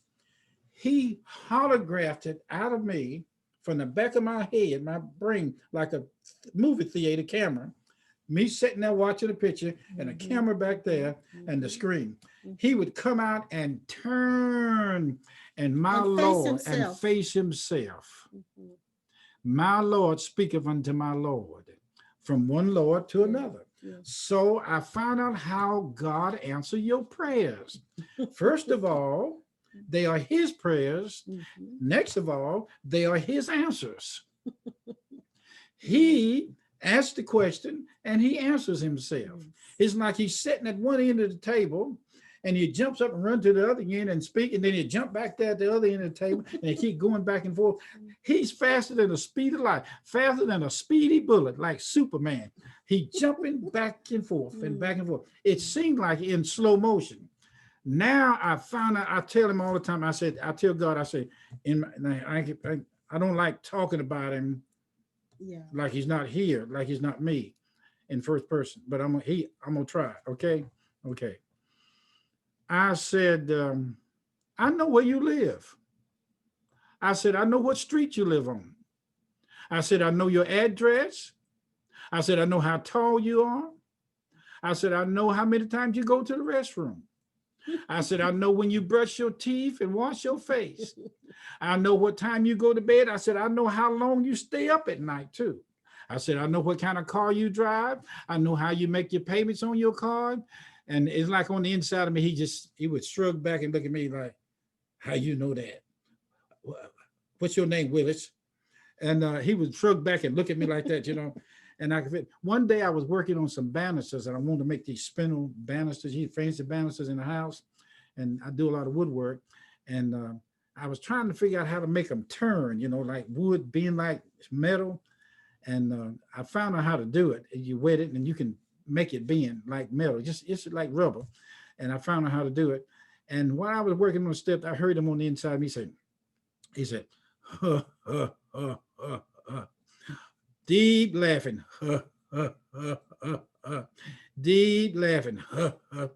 he holographed it out of me from the back of my head, my brain, like a movie theater camera, me sitting there watching the picture and a Mhm. camera back there and the Mhm. screen. Mhm. He would come out and turn and my And face Lord and himself. face himself. Mhm. My Lord speaketh unto my Lord, from one Lord to Yeah. another. Yes. So I found out how God answers your prayers. First of all, they are his prayers. Mhm. Next of all, they are his answers. Mhm. He asks the question and he answers himself. Yes. It's like he's sitting at one end of the table and he jumps up and runs to the other end and speak, and then he jump back there at the other end of the table and he keep going back and forth. He's faster than the speed of light, faster than a speedy bullet, like Superman. He jumping back and forth and back and forth. It seemed like in slow motion. Now I found out, I tell him all the time, I said, I tell God, I say, I don't like talking about him Yeah. like he's not here, like he's not me in first person, but I'm gonna try. Okay. I said, I know where you live. I said, I know what street you live on. I said, I know your address. I said, I know how tall you are. I said, I know how many times you go to the restroom. I said, I know when you brush your teeth and wash your face. I know what time you go to bed. I said, I know how long you stay up at night too. I said, I know what kind of car you drive. I know how you make your payments on your card. And it's like on the inside of me, he would shrug back and look at me like, how you know that? What's your name, Willis? And he would shrug back and look at me like that, you know. And one day I was working on some banisters and I wanted to make these spindle banisters, fancy banisters in the house. And I do a lot of woodwork. And I was trying to figure out how to make them turn, you know, like wood being like metal. And I found out how to do it. You wet it and you can make it bend like metal. It's like rubber. And I found out how to do it. And while I was working on the steps, I heard him on the inside of me say, he said, huh, huh, huh, huh, huh. Deep laughing, huh, huh, huh, huh, huh. Deep laughing, huh, huh.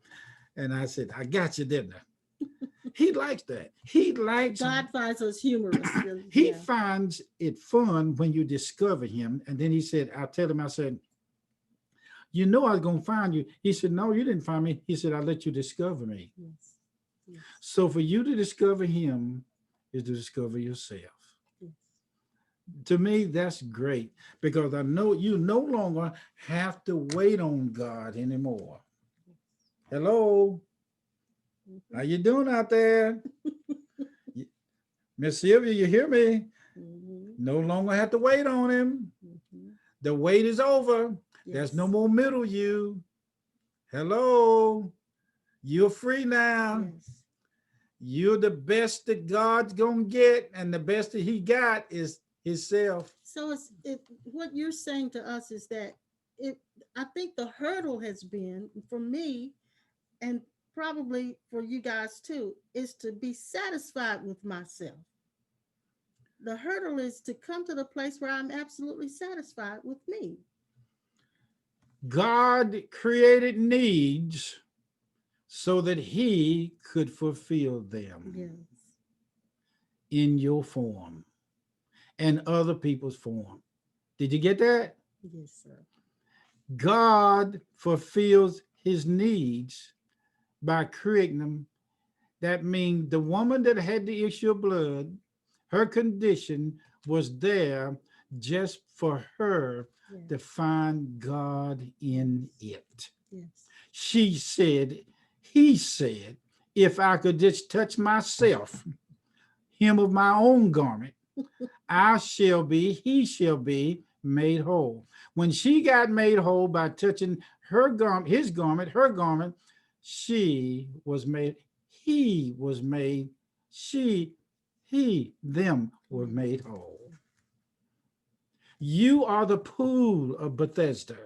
And I said, I got you, didn't I? He likes that. He likes God finds us humorous. he Yeah. finds it fun when you discover him. And then he said, I tell him, I said, you know I was gonna find you. He said, no, you didn't find me. He said, I let you discover me. Yes. Yes. So for you to discover him is to discover yourself. Yes. To me, that's great because I know you no longer have to wait on God anymore. Hello, how you doing out there? Miss Sylvia, you hear me? Mhm. No longer have to wait on him. Mhm. The wait is over. There's Yes. no more middle you. Hello, you're free now. Yes. You're the best that God's gonna get, and the best that he got is himself. So what you're saying to us is that it I think the hurdle has been for me and probably for you guys too is to be satisfied with myself. The hurdle is to come to the place where I'm absolutely satisfied with me. God created needs so that he could fulfill them Yes. in your form and other people's form. Did you get that? Yes, sir. God fulfills his needs by creating them. That means the woman that had the issue of blood, her condition was there just for her Yes. to find God in it. Yes. She said, he said, if I could just touch myself, hem of my own garment, he shall be made whole. When she got made whole by touching her garment, his garment, her garment, she was made, he was made, them were made whole. You are the pool of Bethesda.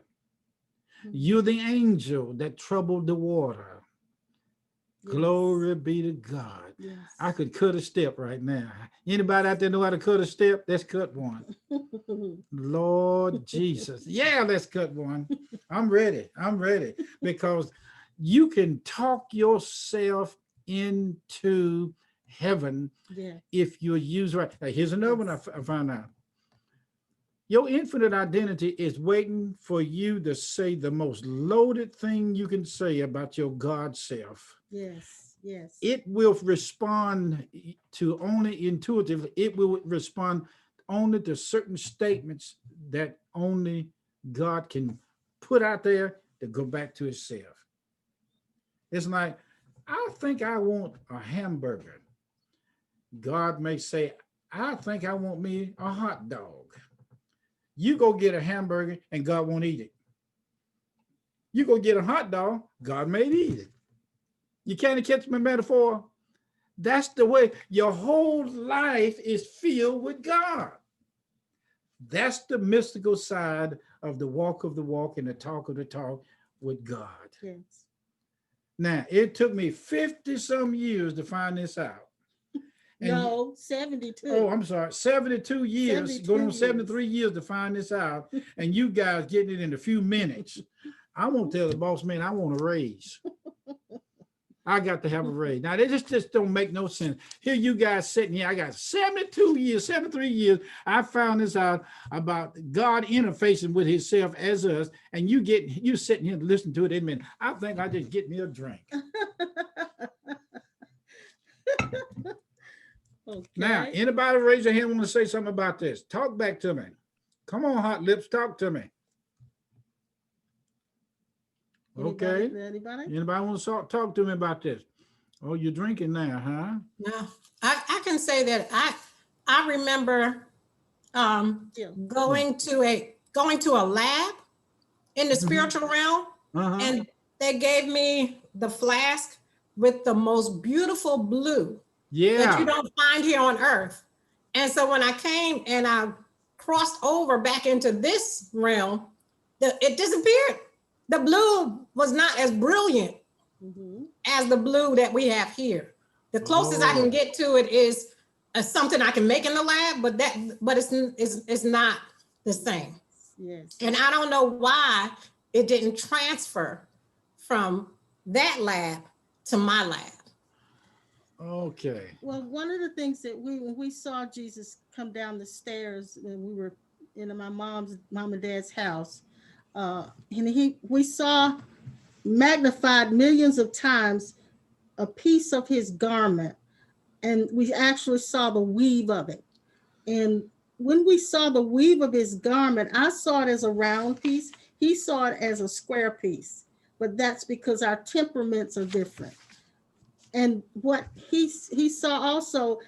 You're the angel that troubled the water. Yes. Glory be to God. Yes. I could cut a step right now. Anybody out there know how to cut a step? Let's cut one. Lord Jesus. Yeah, let's cut one. I'm ready. Because you can talk yourself into heaven Yeah. if you use right. Here's another one I found out. Your infinite identity is waiting for you to say the most loaded thing you can say about your God self. Yes. Yes. It will respond to only intuitively. It will respond only to certain statements that only God can put out there to go back to itself. It's like, I think I want a hamburger. God may say, I think I want me a hot dog. You go get a hamburger and God won't eat it. You go get a hot dog, God may eat it. You can't catch my metaphor? That's the way your whole life is filled with God. That's the mystical side of the walk and the talk of the talk with God. Yes. Now, it took me 50 some years to find this out. And No, 72. oh, I'm sorry, 72 years, 72 going on years. 73 years to find this out. And you guys getting it in a few minutes. I won't tell the boss man I want a raise. I got to have a raise. Now, they just don't make no sense. Here you guys sitting here. I got 72 years, 73 years. I found this out about God interfacing with himself as us. And you sitting here listening to it. Amen. I think I just get me a drink. Okay. Now, anybody raise your hand want to say something about this? Talk back to me. Come on, hot lips, talk to me. Okay. Anybody want to talk to me about this? Oh, you're drinking now, huh? No, I can say that I remember going to a lab in the spiritual realm, and they gave me the flask with the most beautiful blue that you don't find here on earth. And so when I came and I crossed over back into this realm, it disappeared. The blue was not as brilliant as the blue that we have here. The closest I can get to it is something I can make in the lab, but it's not the same. Yes. And I don't know why it didn't transfer from that lab to my lab. Okay. Well, one of the things that when we saw Jesus come down the stairs when we were in my mom and dad's house, and we saw magnified millions of times a piece of his garment, and we actually saw the weave of it. And when we saw the weave of his garment, I saw it as a round piece. He saw it as a square piece, but that's because our temperaments are different. And what he saw also,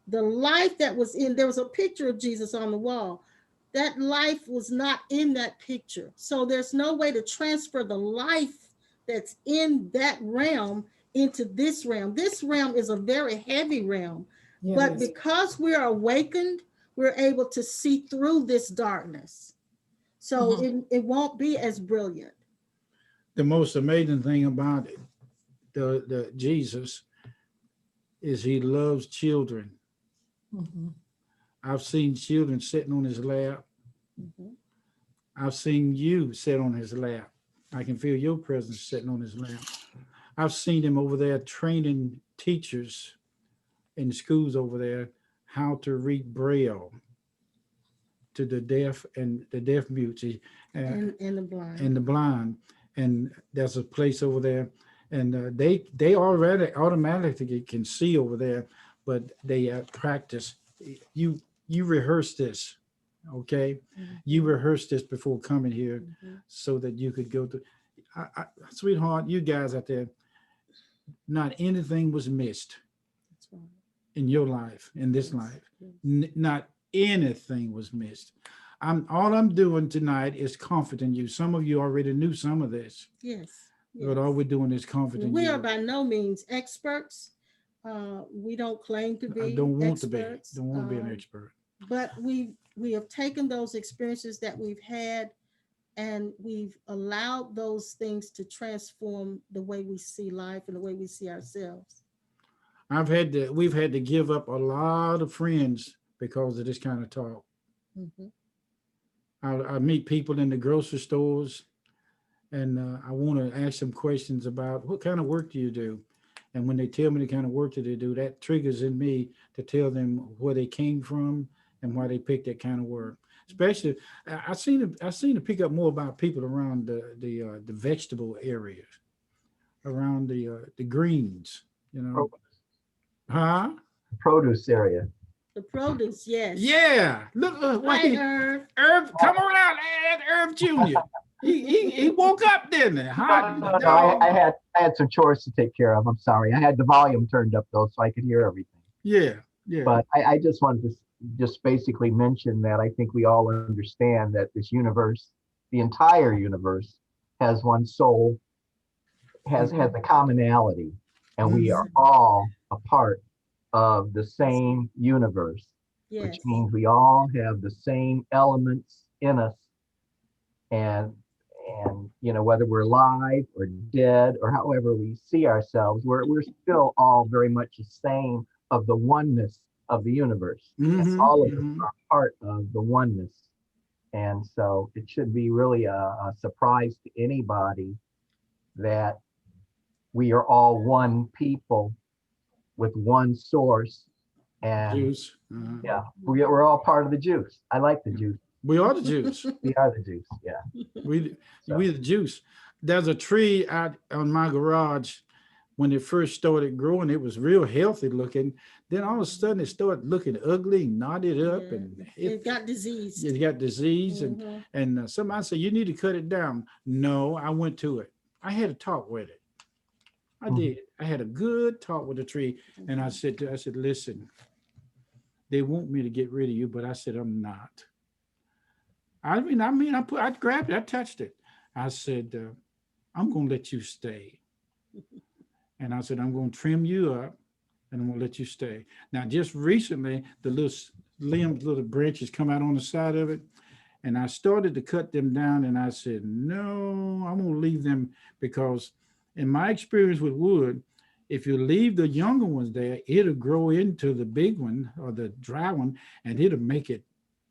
the life that was in, there was a picture of Jesus on the wall. That life was not in that picture. So there's no way to transfer the life that's in that realm into this realm. This realm is a very heavy realm. Yeah, but because we're awakened, we're able to see through this darkness. So it won't be as brilliant. The most amazing thing about it, the Jesus, is he loves children. I've seen children sitting on his lap. I've seen you sit on his lap. I can feel your presence sitting on his lap. I've seen him over there training teachers in schools over there how to read Braille to the deaf and the deaf mutes and the blind. And the blind. And there's a place over there, and they already automatically can see over there, but they practice. You rehearse this, okay? You rehearse this before coming here, so that you could go to. Sweetheart, you guys out there, not anything was missed in your life, in this life. Not anything was missed. All I'm doing tonight is comforting you. Some of you already knew some of this. Yes. But all we're doing is comforting you. We are by no means experts. We don't claim to be. I don't want experts. to be. Don't want to be an expert. But we have taken those experiences that we've had, and we've allowed those things to transform the way we see life and the way we see ourselves. We've had to give up a lot of friends because of this kind of talk. I meet people in the grocery stores, and I want to ask them questions about what kind of work do you do? And when they tell me the kind of work that they do, that triggers in me to tell them where they came from and why they picked that kind of work. especially I seen to pick up more about people around the vegetable areas, around the greens, you know. Huh? Produce area. The produce, yes. Yeah. Look, what Hi, Irv. Irv, come on out, Irv Jr. He woke up, didn't he? Hot No, dog. I had some chores to take care of. I'm sorry. I had the volume turned up though, so I could hear everything. Yeah, yeah. But I just wanted to just basically mention that I think we all understand that this universe, the entire universe, has one soul, has a commonality, and we are all a part of the same universe, which Yes. means we all have the same elements in us, and you know, whether we're alive or dead or however we see ourselves, we're still all very much the same of the oneness of the universe. All of us are part of the oneness. And so it should be really a surprise to anybody that we are all one people with one source. And Juice. yeah, we're all part of the juice. I like the juice. We are the juice. We are the juice. Yeah. We the juice. There's a tree out on my garage. When it first started growing, it was real healthy looking. Then all of a sudden, it started looking ugly, knotted up, and it got diseased. It got disease, and somebody said you need to cut it down. No, I went to it. I had a talk with it. I did. I had a good talk with the tree, and I said, listen, they want me to get rid of you, but I said I'm not. I grabbed it, I touched it. I said, I'm gonna let you stay. And I said, I'm gonna trim you up and I'm gonna let you stay. Now, just recently, the little limbs, little branches come out on the side of it. And I started to cut them down and I said, no, I'm gonna leave them because in my experience with wood, if you leave the younger ones there, it'll grow into the big one or the dry one and it'll make it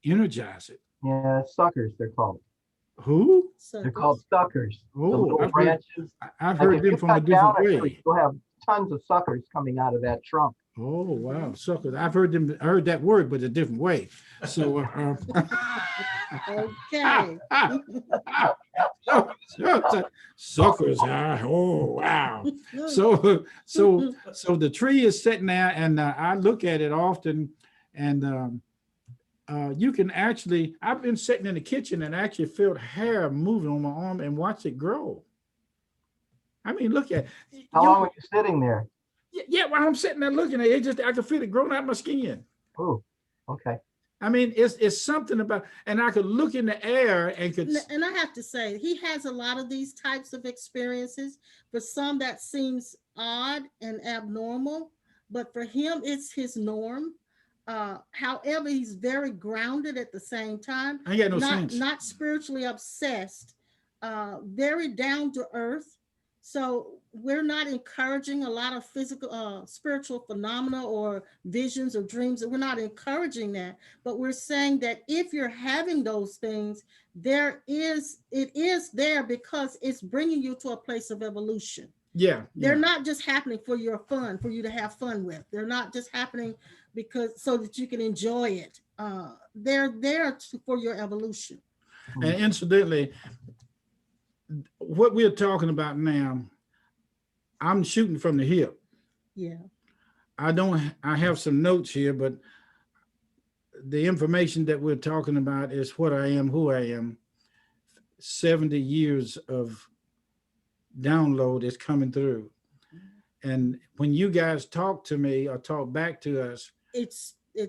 energize it. Yeah, suckers, they're called. Who? They're called suckers. Oh, I've Like heard if them you from a cut down different a way. tree, you'll have tons of suckers coming out of that trunk. Oh, wow, suckers. I heard that word, but a different way. So, okay. Suckers. Oh, wow. So the tree is sitting there, and I look at it often, and you can actually, I've been sitting in the kitchen and actually felt hair moving on my arm and watch it grow. I mean, look at it. How long were you sitting there? Yeah, while I'm sitting there looking at it, I can feel it growing out my skin. Oh, okay. I mean, it's something about, and I could look in the air and could. And I have to say, he has a lot of these types of experiences. For some, that seems odd and abnormal, but for him, it's his norm. However, he's very grounded at the same time. I got no sense. Not spiritually obsessed, very down to earth. So we're not encouraging a lot of physical, spiritual phenomena or visions or dreams. We're not encouraging that, but we're saying that if you're having those things, it is there because it's bringing you to a place of evolution. Yeah. They're not just happening for your fun, for you to have fun with. They're not just happening because so that you can enjoy it. They're there for your evolution. And incidentally, what we're talking about now, I'm shooting from the hip. Yeah. I have some notes here, but the information that we're talking about is what I am, who I am. 70 years of download is coming through. And when you guys talk to me or talk back to us, it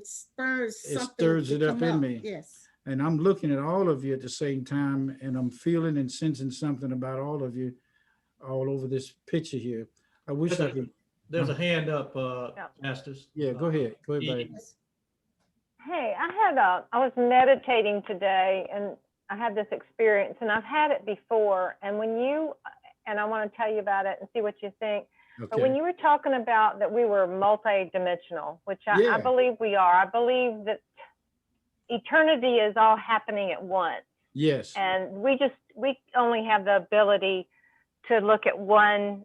spurs something. It stirs it up in me. Yes. And I'm looking at all of you at the same time, and I'm feeling and sensing something about all of you all over this picture here. I wish I could. There's a hand up, Masters. Yeah, go ahead. Go ahead, baby. Hey, I was meditating today and I had this experience and I've had it before. And I want to tell you about it and see what you think. Okay. But when you were talking about that we were multi-dimensional, which I believe we are, I believe that eternity is all happening at once. Yes. And we only have the ability to look at one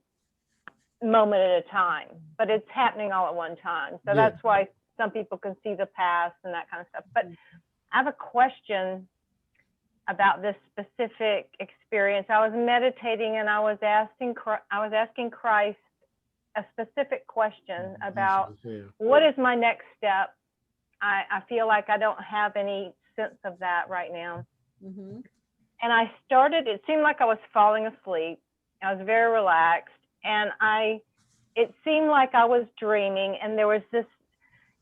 moment at a time, but it's happening all at one time. So that's why some people can see the past and that kind of stuff. But I have a question about this specific experience. I was meditating and I was asking Christ a specific question about what is my next step. I feel like I don't have any sense of that right now. Mm-hmm. And I started, it seemed like I was falling asleep. I was very relaxed, and it seemed like I was dreaming, and there was this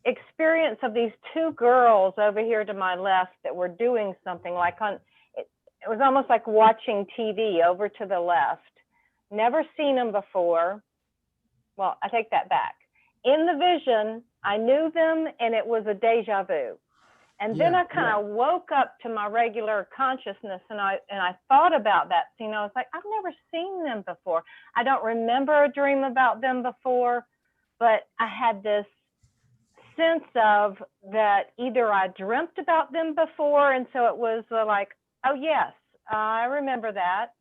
experience of these two girls over here to my left that were doing something like it was almost like watching TV over to the left. Never seen them before. Well, I take that back. In the vision, I knew them, and it was a deja vu. And then I kind of woke up to my regular consciousness, and I thought about that scene. I was like, I've never seen them before. I don't remember a dream about them before, but I had this sense of that either I dreamt about them before, and so it was like, oh yes, I remember that,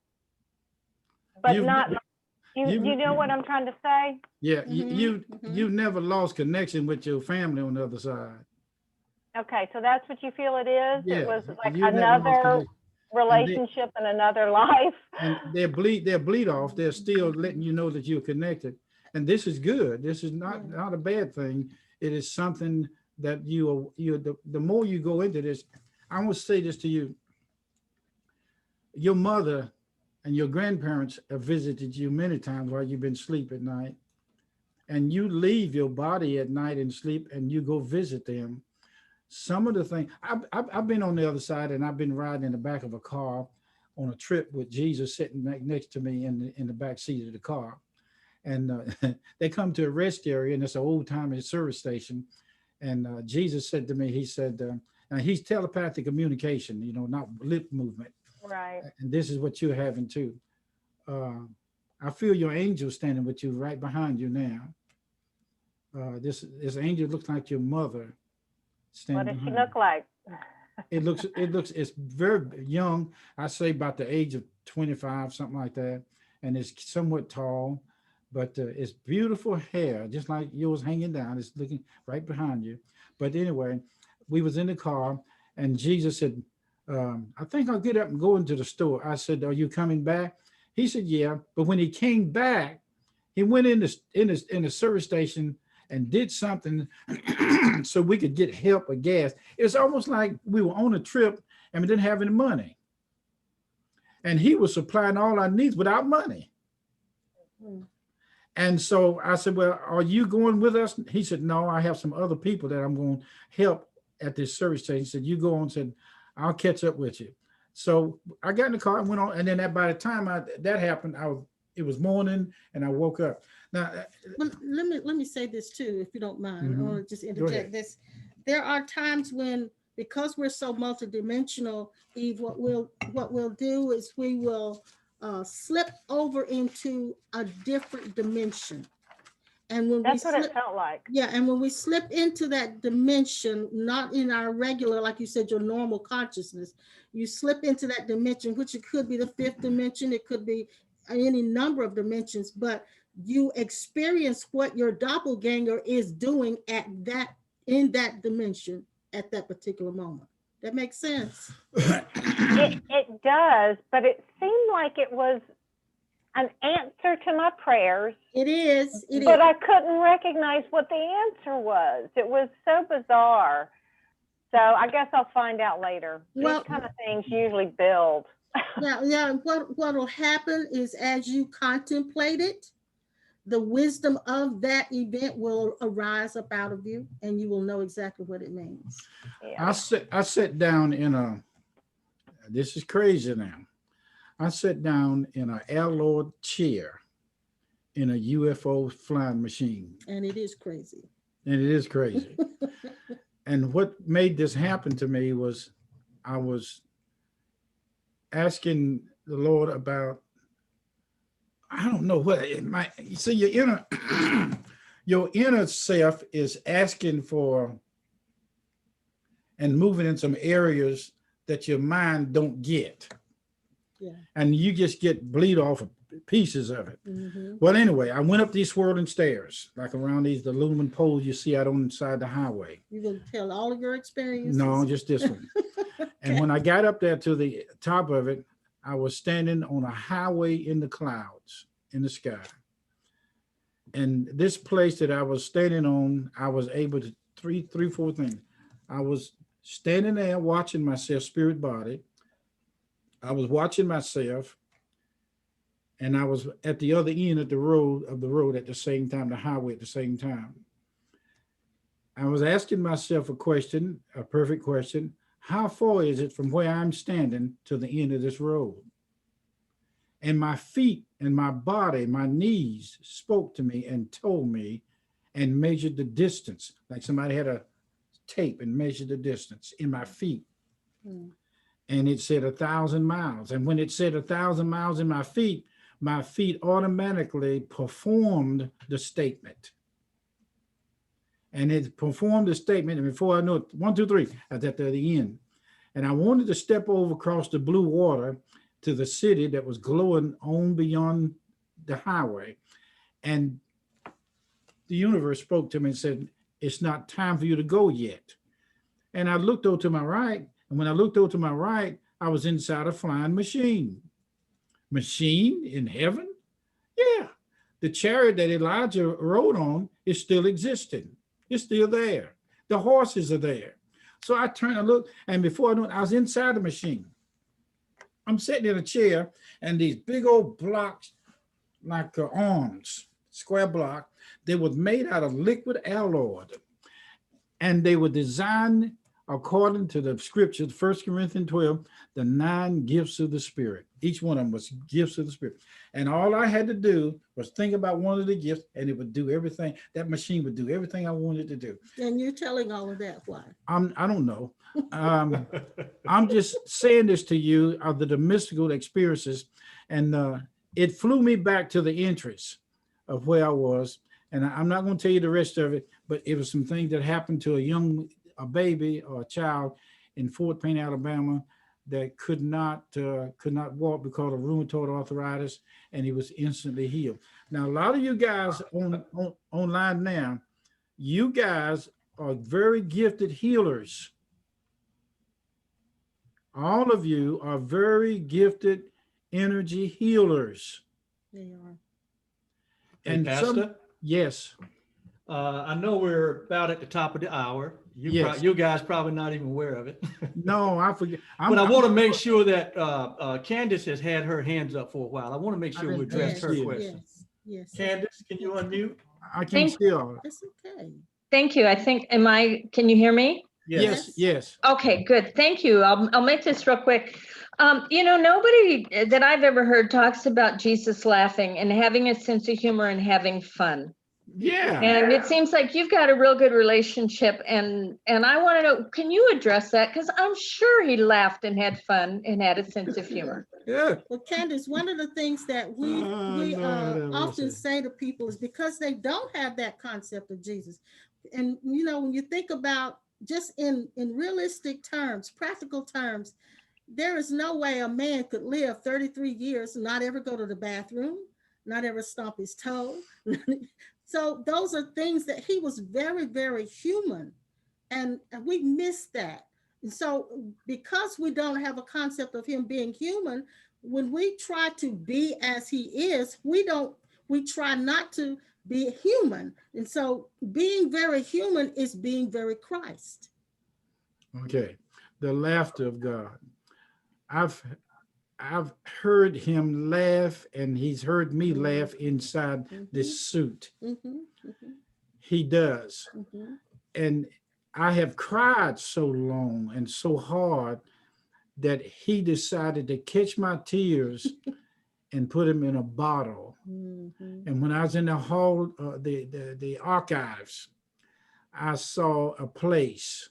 but you know what I'm trying to say? Yeah, Mm-hmm. you never lost connection with your family on the other side. Okay, so that's what you feel it is? Yeah, It was like you never lost another connection. relationship in another life. And their bleed off, they're still letting you know that you're connected. And this is good. This is not a bad thing. It is something that the more you go into this, I want to say this to you. Your mother and your grandparents have visited you many times while you've been asleep at night. And you leave your body at night and sleep, and you go visit them. Some of the things, I've been on the other side, and I've been riding in the back of a car on a trip with Jesus sitting next to me in the back seat of the car. And they come to a rest area, and it's an old timey service station. And Jesus said to me, he said, and he's telepathic communication, not lip movement. Right. And this is what you're having too. I feel your angel standing with you right behind you now. This angel looks like your mother. What does she look like? It's very young. I say about the age of 25, something like that. And it's somewhat tall, but it's beautiful hair, just like yours hanging down. It's looking right behind you. But anyway, we was in the car, and Jesus said, I think I'll get up and go into the store. I said, are you coming back? He said, yeah. But when he came back, he went in the service station and did something so we could get help or gas. It was almost like we were on a trip and we didn't have any money. And he was supplying all our needs without money. Mm-hmm. And so I said, well, are you going with us? He said, no, I have some other people that I'm going to help at this service station. He said, you go on. Said, I'll catch up with you. So I got in the car and went on. And then by the time that happened, it was morning and I woke up. Now, let me say this too, if you don't mind. I want to just interject this. There are times when, because we're so multidimensional, Eve, what we'll do is we will slip over into a different dimension. And when that's what it felt like. Yeah, and when we slip into that dimension, not in our regular, like you said, your normal consciousness, you slip into that dimension, which it could be the fifth dimension, it could be any number of dimensions, but you experience what your doppelganger is doing in that dimension at that particular moment. That makes sense? It does, but it seemed like it was an answer to my prayers. It is. But I couldn't recognize what the answer was. It was so bizarre. So I guess I'll find out later. These kind of things usually build. Yeah. What will happen is, as you contemplate it, the wisdom of that event will arise up out of you, and you will know exactly what it means. Yeah. I sat down this is crazy now. I sat down in an alloy chair in a UFO flying machine. And it is crazy. And what made this happen to me was I was asking the Lord about, I don't know what it might, you see, your inner self is asking for and moving in some areas that your mind don't get. Yeah. And you just get bleed off pieces of it. Mhm. Well, anyway, I went up these swirling stairs, like around these the aluminum poles you see out on the side of the highway. You gonna tell all of your experiences? No, just this one. And when I got up there to the top of it, I was standing on a highway in the clouds, in the sky. And this place that I was standing on, I was able to four things. I was standing there watching myself, spirit body. I was watching myself, and I was at the other end of the road at the same time, the highway at the same time. I was asking myself a question, a perfect question. How far is it from where I'm standing to the end of this road? And my feet and my body, my knees spoke to me and told me and measured the distance, like somebody had a tape and measured the distance in my feet. Mm. And it said 1,000 miles. And when it said 1,000 miles in my feet automatically performed the statement. And it performed the statement. And before I knew it, 1, 2, 3, I was at the end. And I wanted to step over across the blue water to the city that was glowing on beyond the highway. And the universe spoke to me and said, it's not time for you to go yet. And I looked over to my right. And when I looked over to my right, I was inside a flying machine. Machine in heaven? Yeah. The chariot that Elijah rode on is still existing. It's still there. The horses are there. So I turned and looked, and before I knew it, I was inside the machine. I'm sitting in a chair, and these big old blocks, like arms, square block, they were made out of liquid alloy. And they were designed according to the scriptures, 1 Corinthians 12, the 9 gifts of the Spirit. Each one of them was gifts of the Spirit. And all I had to do was think about one of the gifts, and it would do everything. That machine would do everything I wanted to do. And you're telling all of that, why? I don't know. I'm just saying this to you of the mystical experiences. And it flew me back to the entrance of where I was. And I'm not going to tell you the rest of it, but it was some things that happened to a baby or a child in Fort Payne, Alabama, that could not walk because of rheumatoid arthritis, and he was instantly healed. Now, a lot of you guys online now, you guys are very gifted healers. All of you are very gifted energy healers. They are. Hey, And Pastor? Yes. I know we're about at the top of the hour. Yes. You guys probably not even aware of it. No, I forget. But I want to make sure that Candace has had her hands up for a while. I want to make sure we address her question. Yes. Candace, can you unmute? I can see all. It's okay. Thank you. I think, can you hear me? Yes. Okay, good. Thank you. I'll make this real quick. Nobody that I've ever heard talks about Jesus laughing and having a sense of humor and having fun. Yeah. And it seems like you've got a real good relationship, and I want to know, can you address that? Because I'm sure he laughed and had fun and had a sense of humor. Yeah. Well, Candace, one of the things that we often say to people is because they don't have that concept of Jesus. And, when you think about just in realistic terms, practical terms, there is no way a man could live 33 years and not ever go to the bathroom, not ever stomp his toe. So those are things that he was very, very human. And we miss that. And so because we don't have a concept of him being human, when we try to be as he is, we try not to be human. And so being very human is being very Christ. Okay. The laughter of God. I've heard him laugh, and he's heard me laugh inside this suit. He does. And I have cried so long and so hard that he decided to catch my tears and put them in a bottle. And when I was in the hall, the archives, I saw a place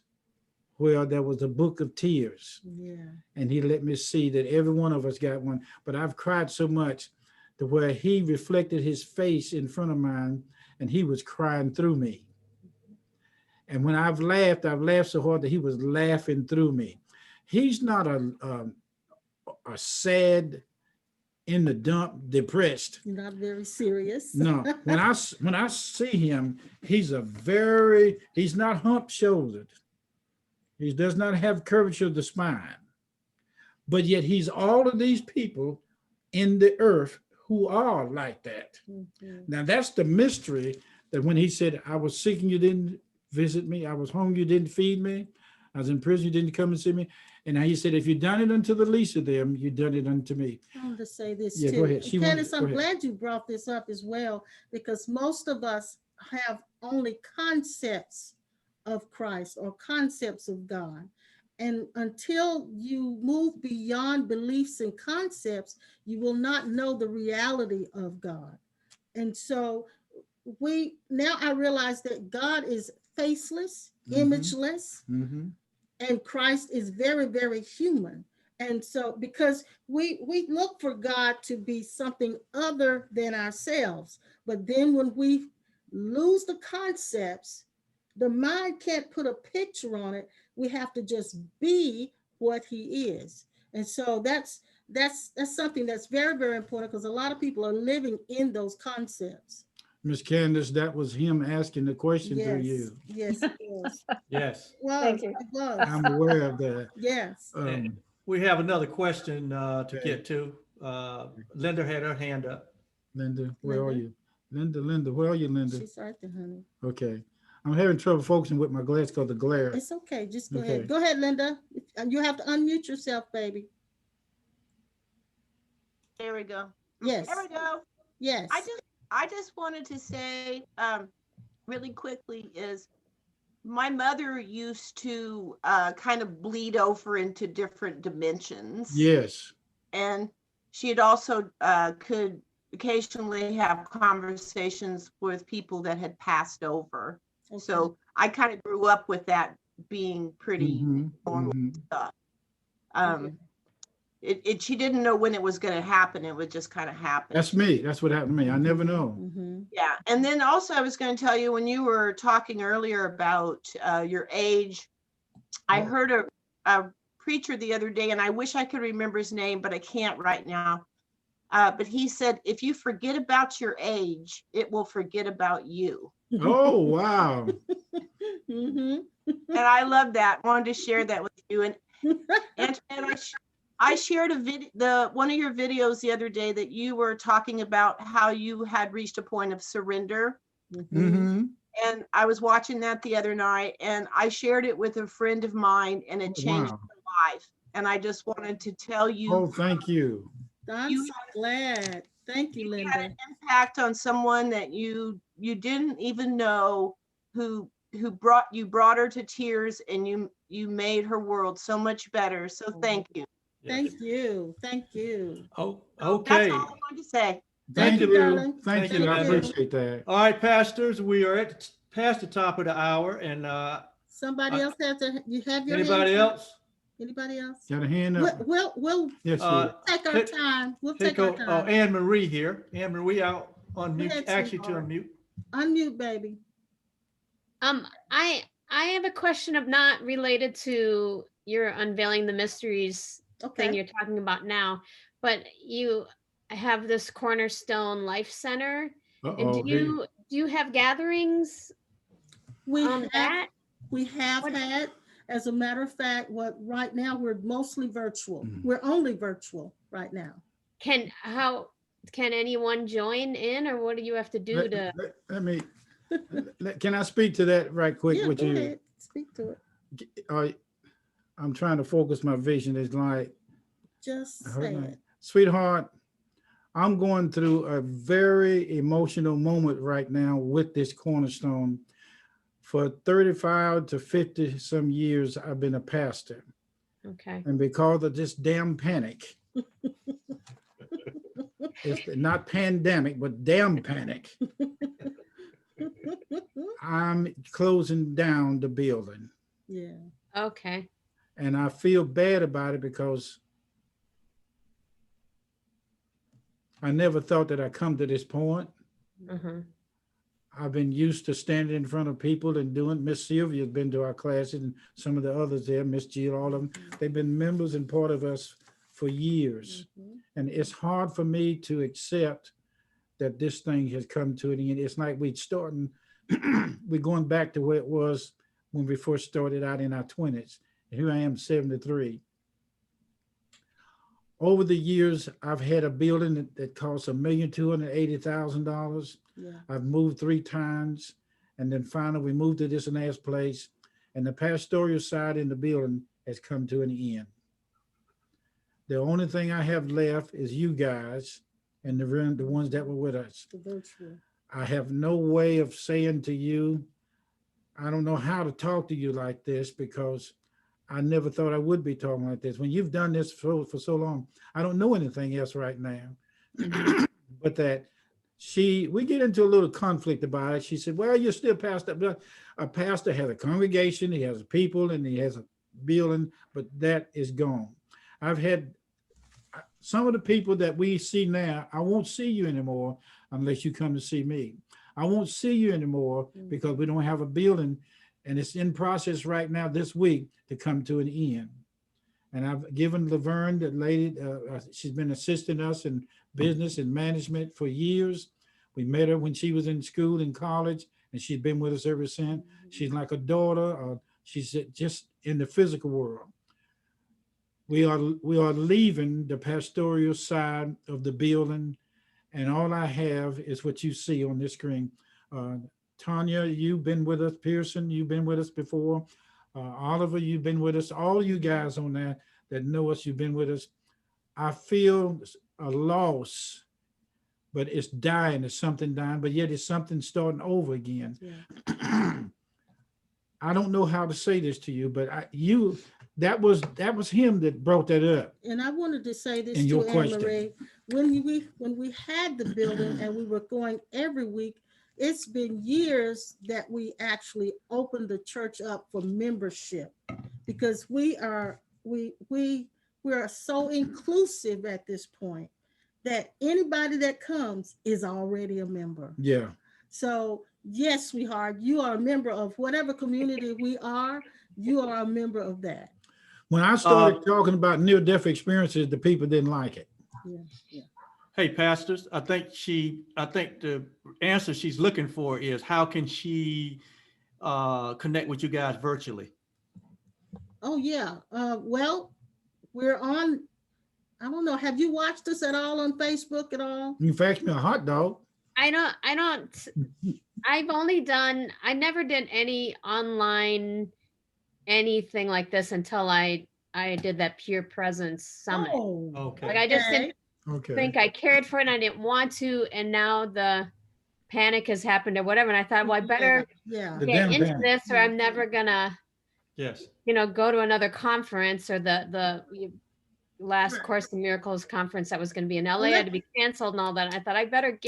where there was a book of tears. Yeah. And he let me see that every one of us got one. But I've cried so much to where he reflected his face in front of mine, and he was crying through me. And when I've laughed so hard that he was laughing through me. He's not a sad in the dump, depressed. You're not very serious. No, when I see him, he's not hump shouldered. He does not have curvature of the spine, but yet he's all of these people in the earth who are like that. Mhm. Now that's the mystery, that when he said, I was sick and you didn't visit me, I was hungry, you didn't feed me, I was in prison, you didn't come and see me. And now he said, if you've done it unto the least of them, you've done it unto me. I want to say this Yeah, too. go ahead. And Candace, go I'm ahead. glad you brought this up as well, because most of us have only concepts of Christ or concepts of God. And until you move beyond beliefs and concepts, you will not know the reality of God. And so now I realize that God is faceless, imageless, and Christ is very, very human. And so because we look for God to be something other than ourselves, but then when we lose the concepts, the mind can't put a picture on it. We have to just be what he is. And so that's something that's very, very important, because a lot of people are living in those concepts. Miss Candace, that was him asking the question to you. Yes, it was. Yes. Thank you. It was. I'm aware of that. Yes. We have another question to get to. Linda had her hand up. Linda, where are you? Linda, where are you, Linda? She's right there, honey. Okay. I'm having trouble focusing with my glass because of the glare. It's okay. Just go Okay. ahead. Go ahead, Linda. You have to unmute yourself, baby. There we go. Yes. There we go. Yes. I just wanted to say really quickly is my mother used to kind of bleed over into different dimensions. Yes. And she had also could occasionally have conversations with people that had passed over. Okay. So I kind of grew up with that being pretty normal stuff. She didn't know when it was going to happen. It would just kind of happen. That's me. That's what happened to me. I never know. Yeah. And then also I was going to tell you, when you were talking earlier about your age, I heard a preacher the other day, and I wish I could remember his name, but I can't right now. But he said, if you forget about your age, it will forget about you. Oh, wow. And I love that. Wanted to share that with you. And I shared one of your videos the other day that you were talking about how you had reached a point of surrender. And I was watching that the other night, and I shared it with a friend of mine, and it changed her life. And I just wanted to tell you. Oh, thank you. I'm so glad. Thank you, Linda. Had an impact on someone that you didn't even know, who brought her to tears, and you made her world so much better. So thank you. Thank you. Thank you. Oh, okay. That's all I wanted to say. Thank you, darling. Thank you. I appreciate that. All right, pastors, we are past the top of the hour, and Somebody else you have your anybody hand up? else? Anybody else? Got a hand up? We'll Yes, take our time. We'll take our time. Oh, Anne Marie here. Anne Marie out on mute. ahead, Actually, to sweetheart. unmute. Unmute, baby. I have a question of not related to your Unveiling the Mysteries thing you're talking about now, but you have this Cornerstone Life Center. And do you have gatherings? We have had, as a matter of fact, right now we're mostly virtual. We're only virtual right now. Can anyone join in, or what do you have to do let me can I speak to that right quick? Yeah, with go you? ahead. Speak to it. I'm trying to focus my vision. It's like, just say it. Sweetheart, I'm going through a very emotional moment right now with this Cornerstone. For 35 to 50 some years, I've been a pastor. Okay. And because of this damn panic, it's not pandemic, but damn panic, I'm closing down the building. Yeah. Okay. And I feel bad about it because I never thought that I'd come to this point. I've been used to standing in front of people and doing. Miss Sylvia's been to our classes, and some of the others there, Miss Jill, all of them. They've been members and part of us for years. And it's hard for me to accept that this thing has come to an end. It's like we're going back to where it was when we first started out in our 20s. And here I am, 73. Over the years, I've had a building that cost $1,280,000. Yeah. I've moved 3 times. And then finally we moved to this last place. And the pastoral side in the building has come to an end. The only thing I have left is you guys and the ones that were with us. The virtual. I have no way of saying to you, I don't know how to talk to you like this, because I never thought I would be talking like this. When you've done this for so long, I don't know anything else right now. But that we get into a little conflict about it. She said, well, you're still pastor. But a pastor has a congregation, he has people, and he has a building, but that is gone. I've had some of the people that we see now, I won't see you anymore unless you come to see me. I won't see you anymore because we don't have a building, and it's in process right now this week to come to an end. And I've given Laverne, the lady, she's been assisting us in business and management for years. We met her when she was in school and college, and she's been with us ever since. She's like a daughter. She's just in the physical world. We are leaving the pastoral side of the building, and all I have is what you see on this screen. Tanya, you've been with us. Pearson, you've been with us before. Oliver, you've been with us. All you guys on there that know us, you've been with us. I feel a loss, but it's dying. It's something dying, but yet it's something starting over again. Yeah. I don't know how to say this to you, but that was him that brought that up. And I wanted to say this to Anne Marie. When we had the building and we were going every week, it's been years that we actually opened the church up for membership, because we are so inclusive at this point that anybody that comes is already a member. Yeah. So yes, sweetheart, you are a member of whatever community we are. You are a member of that. When I started talking about near-death experiences, the people didn't like it. Yeah, yeah. Hey, pastors, I think the answer she's looking for is, how can she connect with you guys virtually? Oh yeah. Well, we're on. I don't know. Have you watched us at all on Facebook at all? You faxed me a hot dog. I don't. I never did any online anything like this until I did that Pure Presence Summit. Oh, okay. Like I just didn't think I cared for it, and I didn't want to, and now the panic has happened or whatever, and I thought, well, I better get into this, or I'm never gonna go to another conference, or the last Course in Miracles conference that was going to be in LA had to be canceled and all that. I thought I better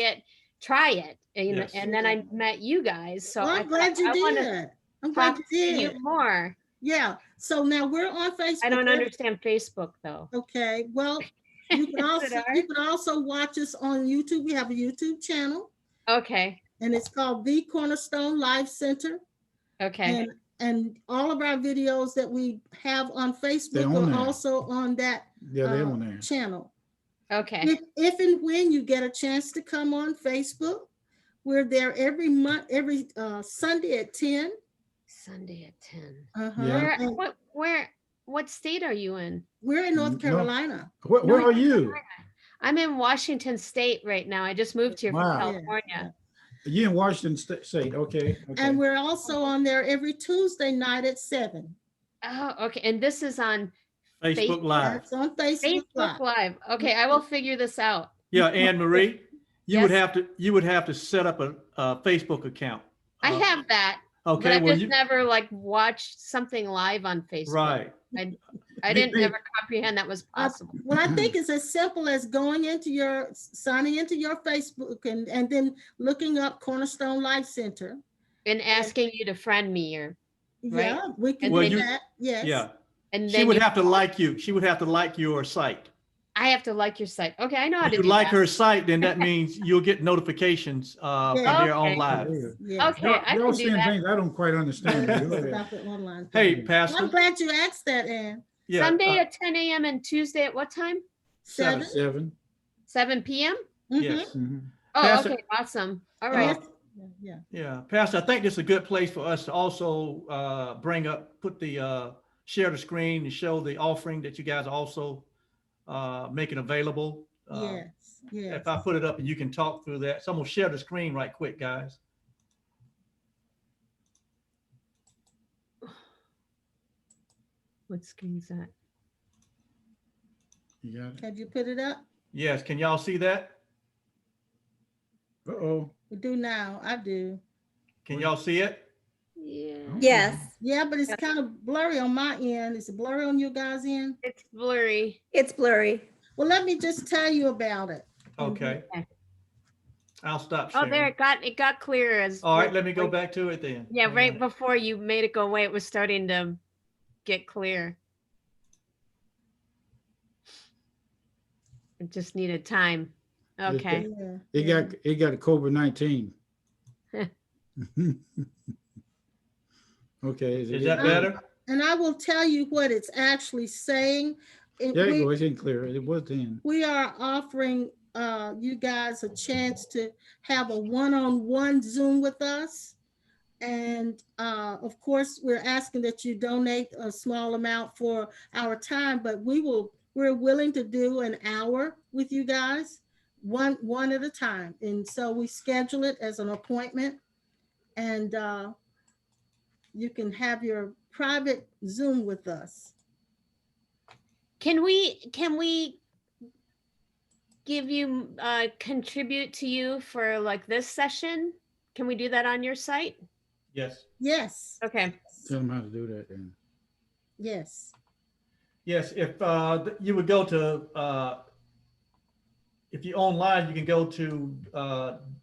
try it, and then I met you guys, so I'm glad you did. I'm glad you did more. Yeah. So now we're on Facebook. I don't understand Facebook though. Okay. Well, you can also watch us on YouTube. We have a YouTube channel. Okay. And it's called The Cornerstone Life Center. Okay. And all of our videos that we have on Facebook are also on that channel. Okay. If and when you get a chance to come on Facebook, we're there every month, every Sunday at 10. Sunday at 10. Yeah. What state are you in? We're in North Carolina. Where are you? I'm in Washington State right now. I just moved here from California. You in Washington State, okay. And we're also on there every Tuesday night at 7. Oh, okay. And this is on Facebook Live. It's on Facebook Live. Okay, I will figure this out. Yeah, Anne Marie, you would have to set up a Facebook account. I have that. Okay, but I've just never watched something live on Facebook. Right. I didn't ever comprehend that was possible. Well, I think it's as simple as signing into your Facebook and then looking up Cornerstone Life Center. And asking you to friend me, or yeah, right? We can do that. Yes. Yeah. And then she would have to like you. She would have to like your site. I have to like your site. Okay, I know how to do that. If you like her site, then that means you'll get notifications from there on live. Yeah. Okay, I can do that. Things I don't quite understand. Hey, Pastor. I'm glad you asked that, Ann. Yeah, Sunday at 10 a.m. and Tuesday at what time? 7. 7. 7 p.m. yes. Mhm. Oh, Pastor- okay, awesome. All right. Yeah. Yeah, Pastor, I think this is a good place for us to also put the share the screen and show the offering that you guys are also making available. Yes. Yes. If I put it up and you can talk through that. So I'm gonna share the screen right quick, guys. What screen's that? You got it? Have you put it up? Yes, can y'all see that? Uh-oh. We do now. I do. Can y'all see it? Yeah. Yes, Yeah, but it's kind of blurry on my end. Is it blurry on you guys' end? It's blurry. it's blurry. Well, let me just tell you about it. Okay. Okay. I'll stop Oh, sharing. there it got clear as. All right, let me go back to it then. Yeah, Hold right on. before you made it go away, it was starting to get clear. It just needed time. Okay. Yeah. It got COVID-19. Okay. Is that better? And I will tell you what it's actually saying. There you go. It's in clear. It was then. We are offering you guys a chance to have a one-on-one Zoom with us. And of course, we're asking that you donate a small amount for our time, but we're willing to do an hour with you guys, one at a time. And so we schedule it as an appointment, and you can have your private Zoom with us. Can we give you contribute to you for like this session? Can we do that on your site? Yes. Yes. Okay. Tell them how to do that then. Yes. Yes, if you would go to, if you're online, you can go to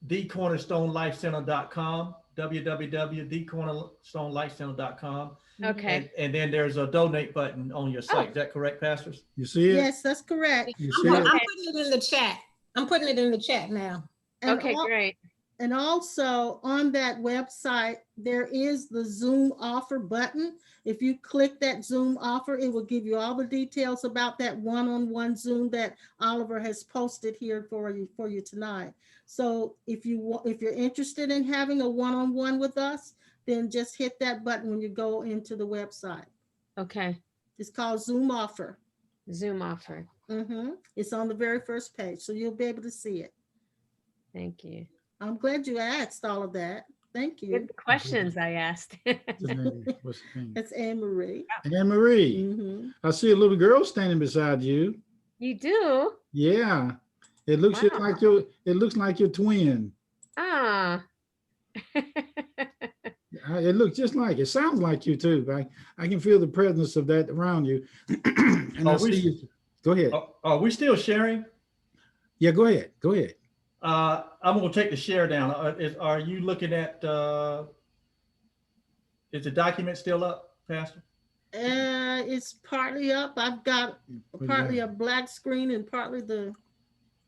thecornerstonelifecenter.com, www.thecornerstonelifecenter.com. Okay. And then there's a donate button on your site. Oh. Is that correct, pastors? You see it? Yes, that's correct. You I'm see it? putting it in the chat. I'm putting it in the chat now. And Okay, great. And also on that website, there is the Zoom offer button. If you click that Zoom offer, it will give you all the details about that one-on-one Zoom that Oliver has posted here for you tonight. So if you're interested in having a one-on-one with us, then just hit that button when you go into the website. Okay. It's called Zoom offer. Zoom offer. It's on the very first page, so you'll be able to see it. Thank you. I'm glad you asked all of that. Thank you. Good questions I asked. What's his name? What's his name? It's Anne Marie. Anne Marie. I see a little girl standing beside you. You do? Yeah. It looks just like your. It looks like your twin. Ah. It looks just like. It sounds like you too. I can feel the presence of that around you. And I see you. Go ahead. Are we still sharing? Yeah. Go ahead. Go ahead. I'm going to take the share down. Are you looking at, is the document still up, Pastor? It's partly up. I've got partly a black screen and partly the.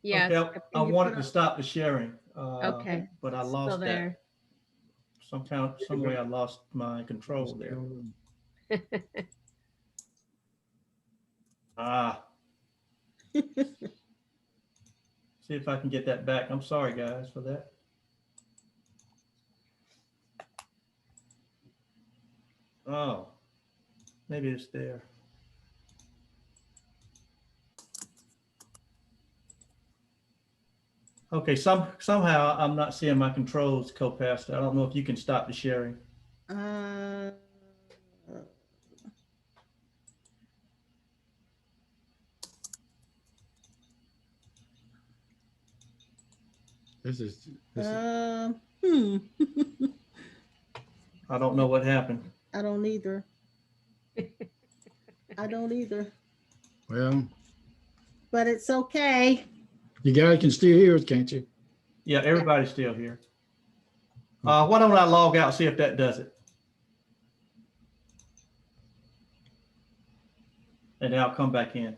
Yeah. Okay, I wanted to stop the sharing. Okay. But I Still lost there. that. Some way I lost my control there. See if I can get that back. I'm sorry, guys, for that. Oh, maybe it's there. Okay, somehow I'm not seeing my controls, co-pastor. I don't know if you can stop the sharing. This is I don't know what happened. I don't either. I don't either. Well, but it's okay. You guys can still hear us, can't you? Yeah, everybody's still here. Why don't I log out, see if that does it? And then I'll come back in.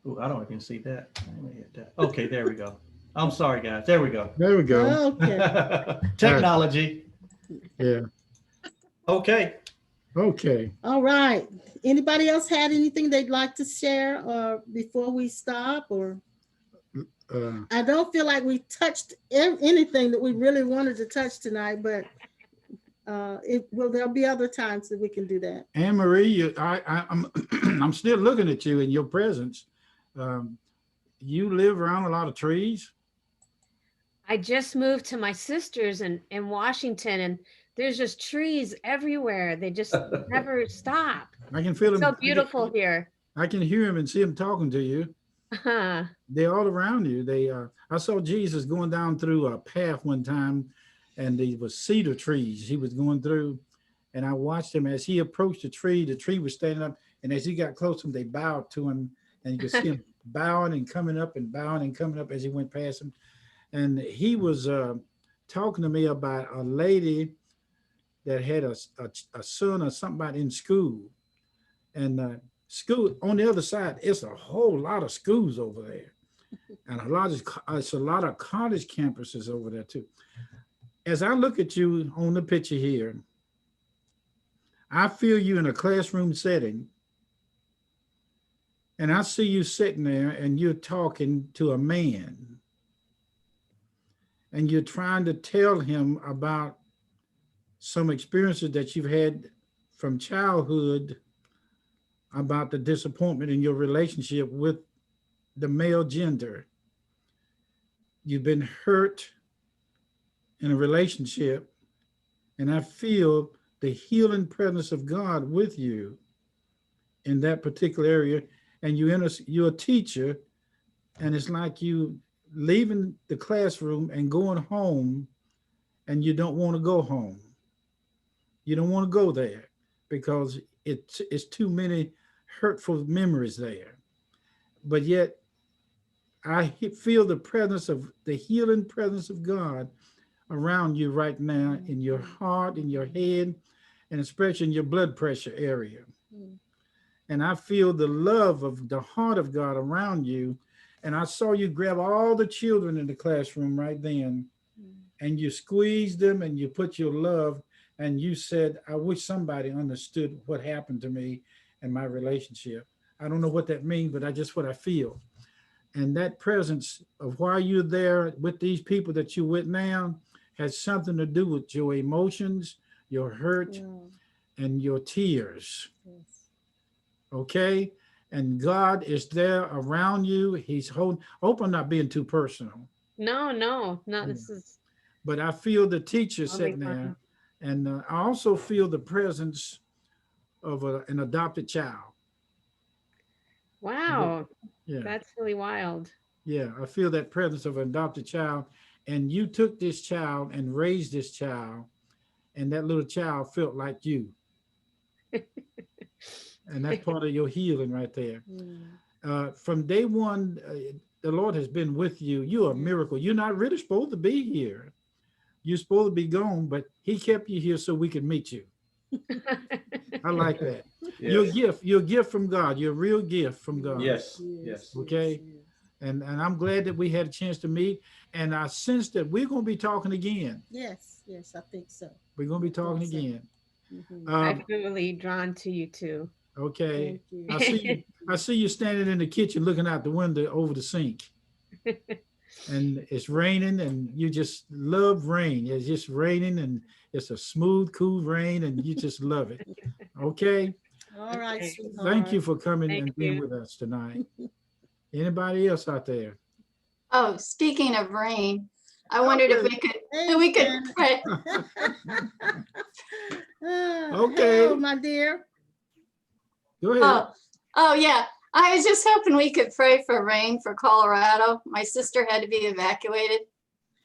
Oh, I don't even see that. Let me hit that. Okay, there we go. I'm sorry, guys. There we go. There we go. Okay. Technology. Yeah. Okay. Okay. All right. Anybody else had anything they'd like to share or before we stop? Or I don't feel like we touched anything that we really wanted to touch tonight, but there'll be other times that we can do that. Anne Marie, I'm I'm still looking at you in your presence. You live around a lot of trees. I just moved to my sister's in Washington, and there's just trees everywhere. They just never stop. I can feel them. So beautiful here. I can hear him and see him talking to you. They're all around you. I saw Jesus going down through a path one time, and there was cedar trees he was going through, and I watched him as he approached the tree was standing up, and as he got close to him, they bowed to him, and you could see him bowing and coming up and bowing and coming up as he went past him. And he was talking to me about a lady that had a son or something in school. And school on the other side, it's a whole lot of schools over there. And it's a lot of college campuses over there too. As I look at you on the picture here, I feel you in a classroom setting. And I see you sitting there and you're talking to a man. And you're trying to tell him about some experiences that you've had from childhood about the disappointment in your relationship with the male gender. You've been hurt in a relationship, and I feel the healing presence of God with you in that particular area. And you're a teacher, and it's like you leaving the classroom and going home, and you don't want to go home. You don't want to go there because it's too many hurtful memories there. But yet I feel the presence of the healing presence of God around you right now, in your heart, in your head, and especially in your blood pressure area. And I feel the love of the heart of God around you. And I saw you grab all the children in the classroom right then, and you squeezed them and you put your love, and you said, I wish somebody understood what happened to me and my relationship. I don't know what that means, but that's just what I feel. And that presence of why you're there with these people that you're with now has something to do with your emotions, your hurt, and your tears. Okay? And God is there around you. He's holding. I hope I'm not being too personal. No. This is. But I feel the teacher sitting there, and I also feel the presence of an adopted child. Wow. Yeah. That's really wild. Yeah, I feel that presence of an adopted child, and you took this child and raised this child, and that little child felt like you. And that's part of your healing right there. From day one, the Lord has been with you. You're a miracle. You're not really supposed to be here. You're supposed to be gone, but he kept you here so we could meet you. I like that. Yes. You're a gift from God. You're a real gift from God. Yes. Okay. And I'm glad that we had a chance to meet. And I sense that we're going to be talking again. Yes, I think so. We're going to be talking again. I feel really drawn to you too. Okay. I see you standing in the kitchen looking out the window over the sink. And it's raining, and you just love rain. It's just raining, and it's a smooth, cool rain, and you just love it. Okay? All right, sweetheart. Thank you for coming and being with us tonight. Anybody else out there? Oh, speaking of rain, I wondered if we could pray. Okay. Hello, my dear. Go ahead. Oh, yeah. I was just hoping we could pray for rain for Colorado. My sister had to be evacuated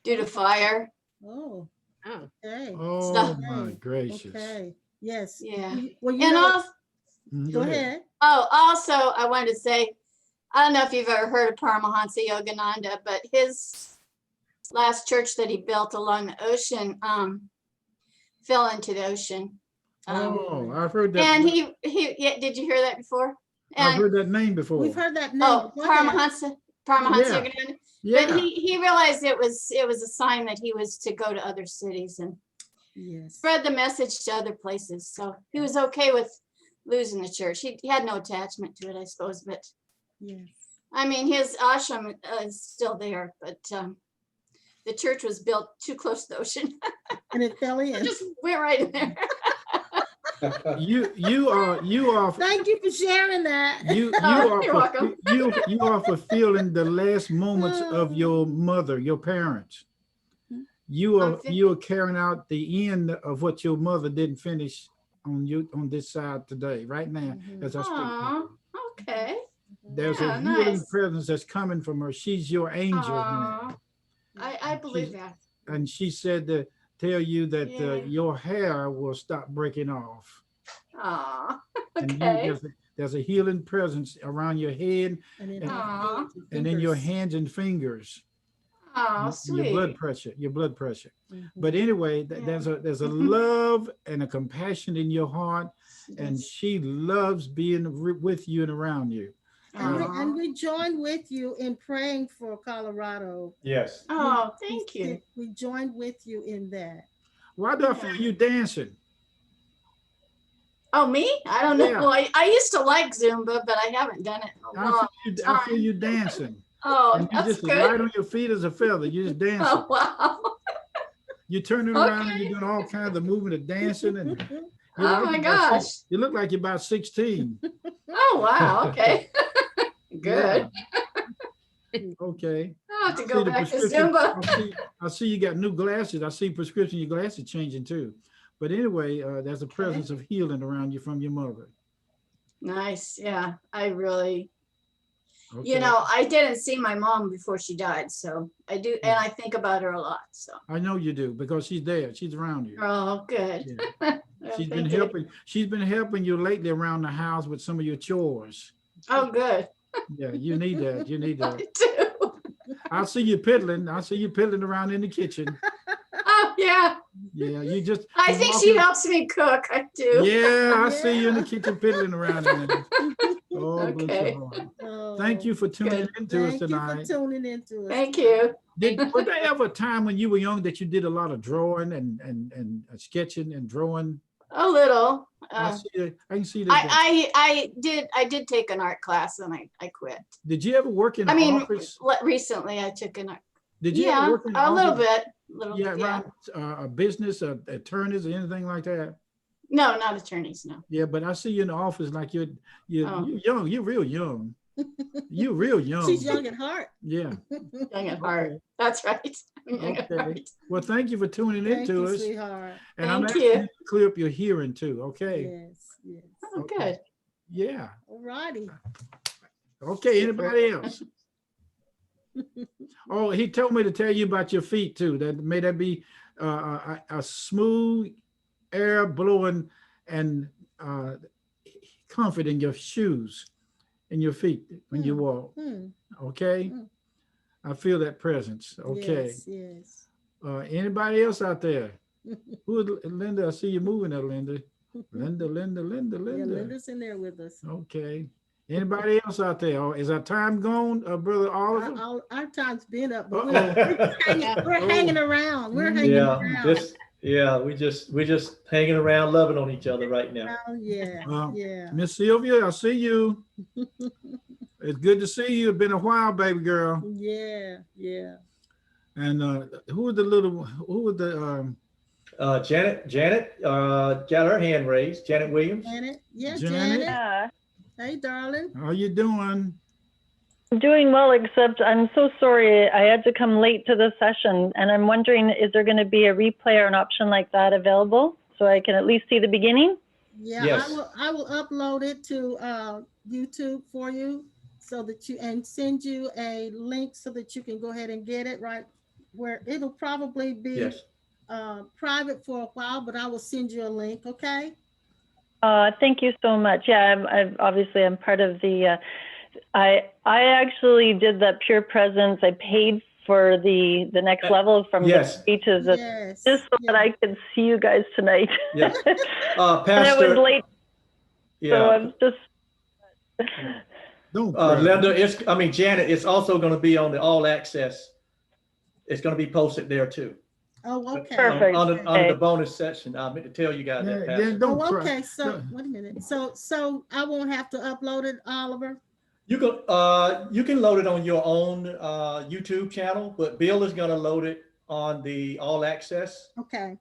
due to fire. Oh, okay. Oh, my gracious. Okay. Yes. Yeah. Well, and go ahead. Oh, also, I wanted to say, I don't know if you've ever heard of Paramahansa Yogananda, but his last church that he built along the ocean fell into the ocean. I've heard that. And did you hear that before? I've heard that name before. We've heard that name. Oh, Paramahansa Yogananda. Yeah. But he realized it was a sign that he was to go to other cities, and Yes. spread the message to other places. So he was okay with losing the church. He had no attachment to it, I suppose. But Yes. I mean, his ashram is still there, but the church was built too close to the ocean. And it fell in. It just went right in there. You are Thank you for sharing that. you You're welcome. you are fulfilling the last moments of your mother, your parents. You are carrying out the end of what your mother didn't finish on this side today, right now, as I speak. Aw, okay. There's a healing nice. presence that's coming from her. She's your angel now. Aw, I believe that. And she said to tell you that Yeah. your hair will stop breaking off. Aw, And okay. there's a healing presence around your head And Aw. and in your hands and fingers. Oh, Your sweet. blood pressure. But anyway, there's a love and a compassion in your heart, and she loves being with you and around you. And we joined with you in praying for Colorado. Yes. Oh, thank you. We joined with you in that. Why do I feel you dancing? Oh, me? I don't know. Yeah. I used to like Zumba, but I haven't done it in a long time. I feel you dancing. Oh, And you that's just good. light on your feet as a feather. You just dancing. Oh, wow. You're turning around and you're doing all kinds of movement of dancing. And Oh my gosh. You look like you're about 16. Oh, wow. Okay. Good. Okay. I'll have to I go see the back to prescription. Zumba. I see you got new glasses. I see prescription, your glasses changing too. But anyway, there's a presence of healing around you from your mother. Nice. Yeah. I really, Okay. I didn't see my mom before she died. So I do. And I think about her a lot. So. I know you do because she's there. She's around you. Oh, good. Yeah. Well, She's been thank you. helping. She's been helping you lately around the house with some of your chores. Oh, good. Yeah, you need that. You need that. I do. I see you piddling. I see you piddling around in the kitchen. Oh, yeah. Yeah, you just. I you think walk she in- helps me cook. I do. Yeah, I see you in the kitchen piddling around in there. Oh, bless Okay. your heart. Oh, Thank you for tuning into us thank you tonight. for tuning into us. Thank you. Was there ever a time when you were young that you did a lot of drawing and sketching and drawing? A little. I can see that. I did take an art class and I quit. Did you ever work in I an mean, office? recently I took an art. Did you Yeah, ever work in an a little office? bit. Little Yeah, bit, yeah. around a business, attorneys, or anything like that? No, not attorneys, no. Yeah, but I see you in the office like you're Oh. young. You're real young. You're real young. She's young at heart. Yeah. Young at heart. That's right. I'm young at Okay. heart. Well, thank you for tuning Thank into you, us. sweetheart. And I'm Thank asking you. you to clear up your hearing too. Okay. Yes, yes. Oh, Okay. good. Yeah. All righty. Okay. Anybody else? Oh, he told me to tell you about your feet too. That may that be a smooth air blowing and comfort in your shoes, in your feet when you walk. Okay. I feel that presence. Okay. Yes, yes. Anybody else out there? Who is Linda? I see you moving there, Linda. Linda. Yeah, Linda's in there with us. Okay. Anybody else out there? Oh, is our time gone, Brother Oliver? Our time's been up, but Uh-oh. we're hanging around. We're hanging around. We're just hanging around, loving on each other right now. Yeah. Miss Sylvia, I see you. It's good to see you. It's been a while, baby girl. Yeah. And who was the Janet got her hand raised. Janet Williams. Janet. Yeah, Janet? Janet. Hey, darling. How you doing? I'm doing well, except I'm so sorry I had to come late to the session, and I'm wondering, is there going to be a replay or an option like that available so I can at least see the beginning? Yeah, Yes. I will upload it to YouTube for you so that and send you a link so that you can go ahead and get it right where it'll probably be Yes. private for a while, but I will send you a link. Okay. Thank you so much. Yeah, I'm part of the, I actually did that Pure Presence. I paid for the next level from Yes. the speeches Yes. just so that I could see you guys tonight. Yes. And it Pastor. was late, so Yeah. I'm just. Don't cry. Linda, Janet, it's also going to be on the all access. It's going to be posted there too. Oh, okay. Perfect. Under the bonus section, I meant to tell you guys that. Yeah, Pastor. don't Oh, try. okay. So No. wait a minute. So I won't have to upload it, Oliver. You can load it on your own YouTube channel, but Bill is gonna load it on the All Access Okay.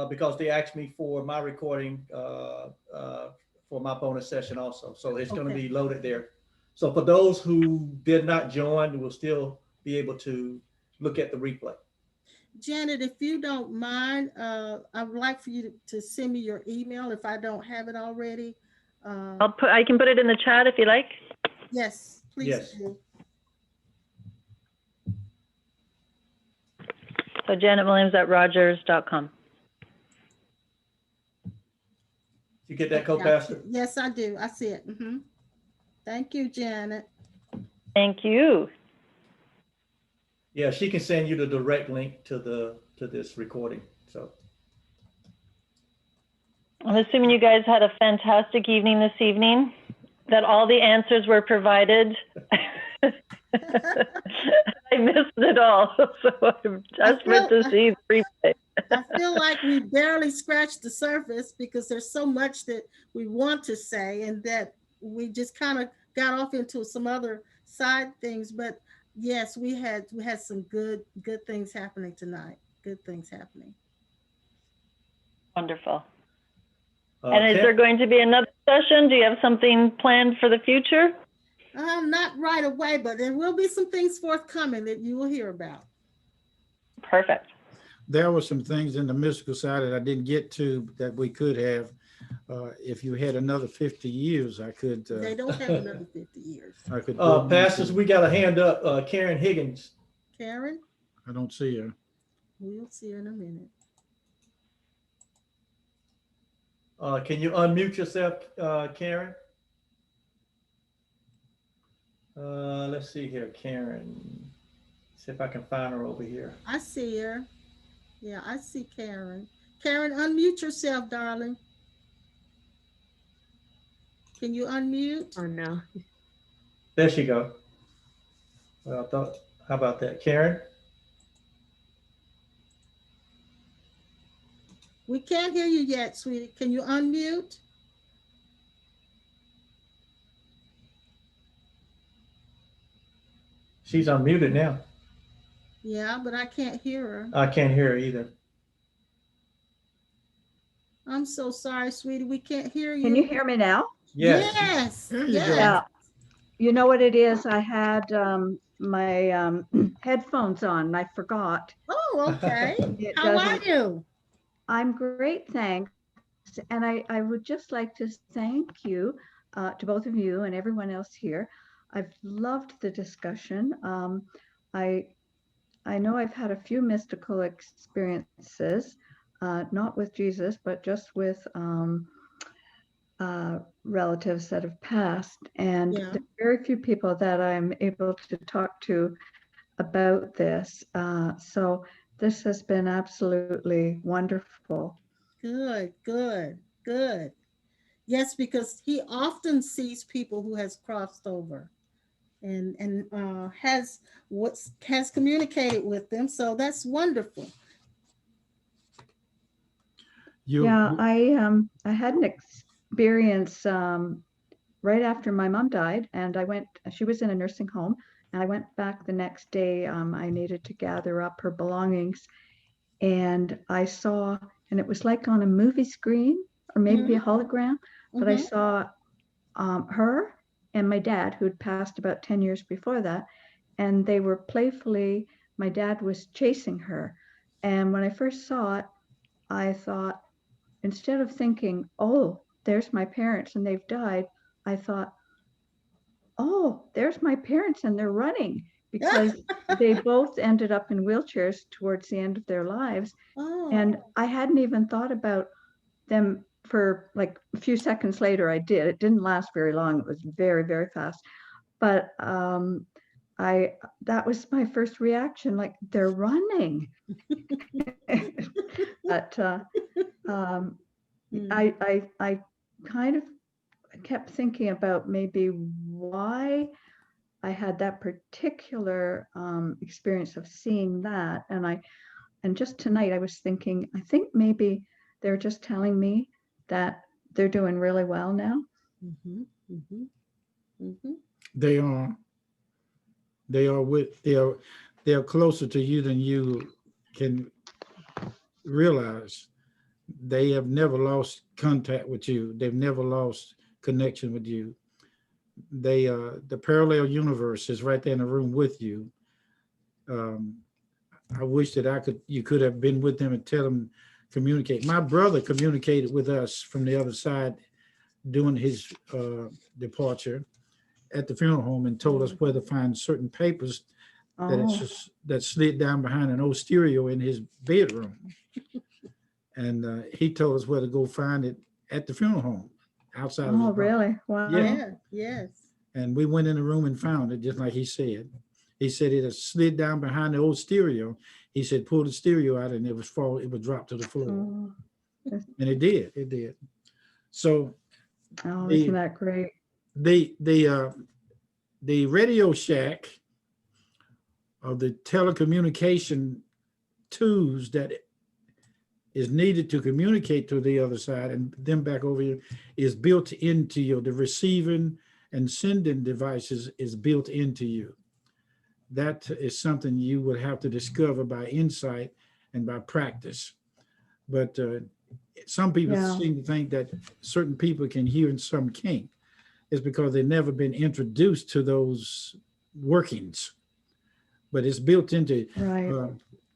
because they asked me for my recording for my bonus session also. So it's gonna Okay. be loaded there. So for those who did not join, will still be able to look at the replay. Janet, if you don't mind, I would like for you to send me your email if I don't have it already. I can put it in the chat if you like. Yes, please Yes. do. So janetwilliams@rogers.com. You get that, Okay, co-pastor? yes, I do. I see it. Thank you, Janet. Thank you. Yeah, she can send you the direct link to this recording. So I'm assuming you guys had a fantastic evening this evening, that all the answers were provided. I missed it all, so I'm desperate to see the replay. I feel like we barely scratched the surface because there's so much that we want to say and that we just kind of got off into some other side things. But yes, we had some good things happening tonight. Good things happening. Wonderful. And is there going to be another session? Do you have something planned for the future? Not right away, but there will be some things forthcoming that you will hear about. Perfect. There were some things in the mystical side that I didn't get to that we could have. If you had another 50 years, I could. They don't have another 50 years. I could. pastors, we got a hand up. Karen Higgins. Karen? I don't see her. We'll see her in a minute. Can you unmute yourself, Karen? Let's see here, Karen. See if I can find her over here. I see her. Yeah, I see Karen. Karen, unmute yourself, darling. Can you unmute? Oh, no. There she go. Well, I thought, how about that, Karen? We can't hear you yet, sweetie. Can you unmute? She's unmuted now. Yeah, but I can't hear her. I can't hear her either. I'm so sorry, sweetie. We can't hear you. Can you hear me now? Yes. Yes. There you Yes. go. Yeah. You know what it is? I had my headphones on and I forgot. Oh, okay. It How are doesn't- you? I'm great, thanks. And I would just like to thank you to both of you and everyone else here. I've loved the discussion. I know I've had a few mystical experiences, not with Jesus, but just with relatives that have passed. And Yeah. there are very few people that I'm able to talk to about this. So this has been absolutely wonderful. Good, good, good. Yes, because he often sees people who has crossed over and has communicated with them. So that's wonderful. Yeah, I had an experience right after my mom died, and she was in a nursing home, and I went back the next day. I needed to gather up her belongings, and I saw, and it was like on a movie screen or maybe a hologram, but I saw her and my dad, who had passed about 10 years before that, and they were playfully, my dad was chasing her. And when I first saw it, I thought, instead of thinking, oh, there's my parents and they've died, I thought, oh, there's my parents and they're running, because they both ended up in wheelchairs towards the end of their lives. Oh. And I hadn't even thought about them for like a few seconds later. I did. It didn't last very long. It was very, very fast. But that was my first reaction, like, they're running. But I kind of kept thinking about maybe why I had that particular experience of seeing that. And and just tonight I was thinking, I think maybe they're just telling me that they're doing really well now. Mm-hmm, mm-hmm, mm-hmm. They are. They are closer to you than you can realize. They have never lost contact with you. They've never lost connection with you. The parallel universe is right there in the room with you. Um, I wish that you could have been with them and tell them, communicate. My brother communicated with us from the other side during his departure at the funeral home and told us where to find certain papers that slid down behind an old stereo in his bedroom. And he told us where to go find it at the funeral home outside of his body. Really? Wow. Yeah, yes. And we went in the room and found it, just like he said. He said it had slid down behind the old stereo. He said, pull the stereo out and it would drop to the floor. And it did. So isn't that great? The Radio Shack of the telecommunication tools that is needed to communicate to the other side and then back over here is built into the receiving and sending devices is built into you. That is something you would have to discover by insight and by practice. But some people seem to think that certain people can hear and some can't. It's because they've never been introduced to those workings. But it's built into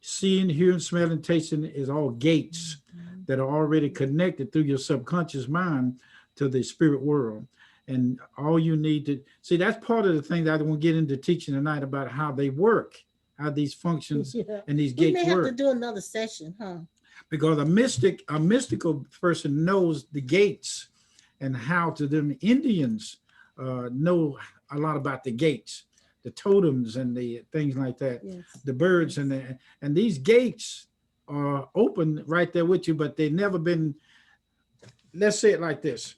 seeing, hearing, smelling, tasting is all gates that are already connected through your subconscious mind to the spirit world. And all you need to see, that's part of the thing that I want to get into teaching tonight about how they work, how these functions and these gates work. We may have to do another session, huh? Because a mystical person knows the gates and how to them. Indians know a lot about the gates, the totems and the things like that, the birds and these gates are open right there with you, but they've never been, let's say it like this.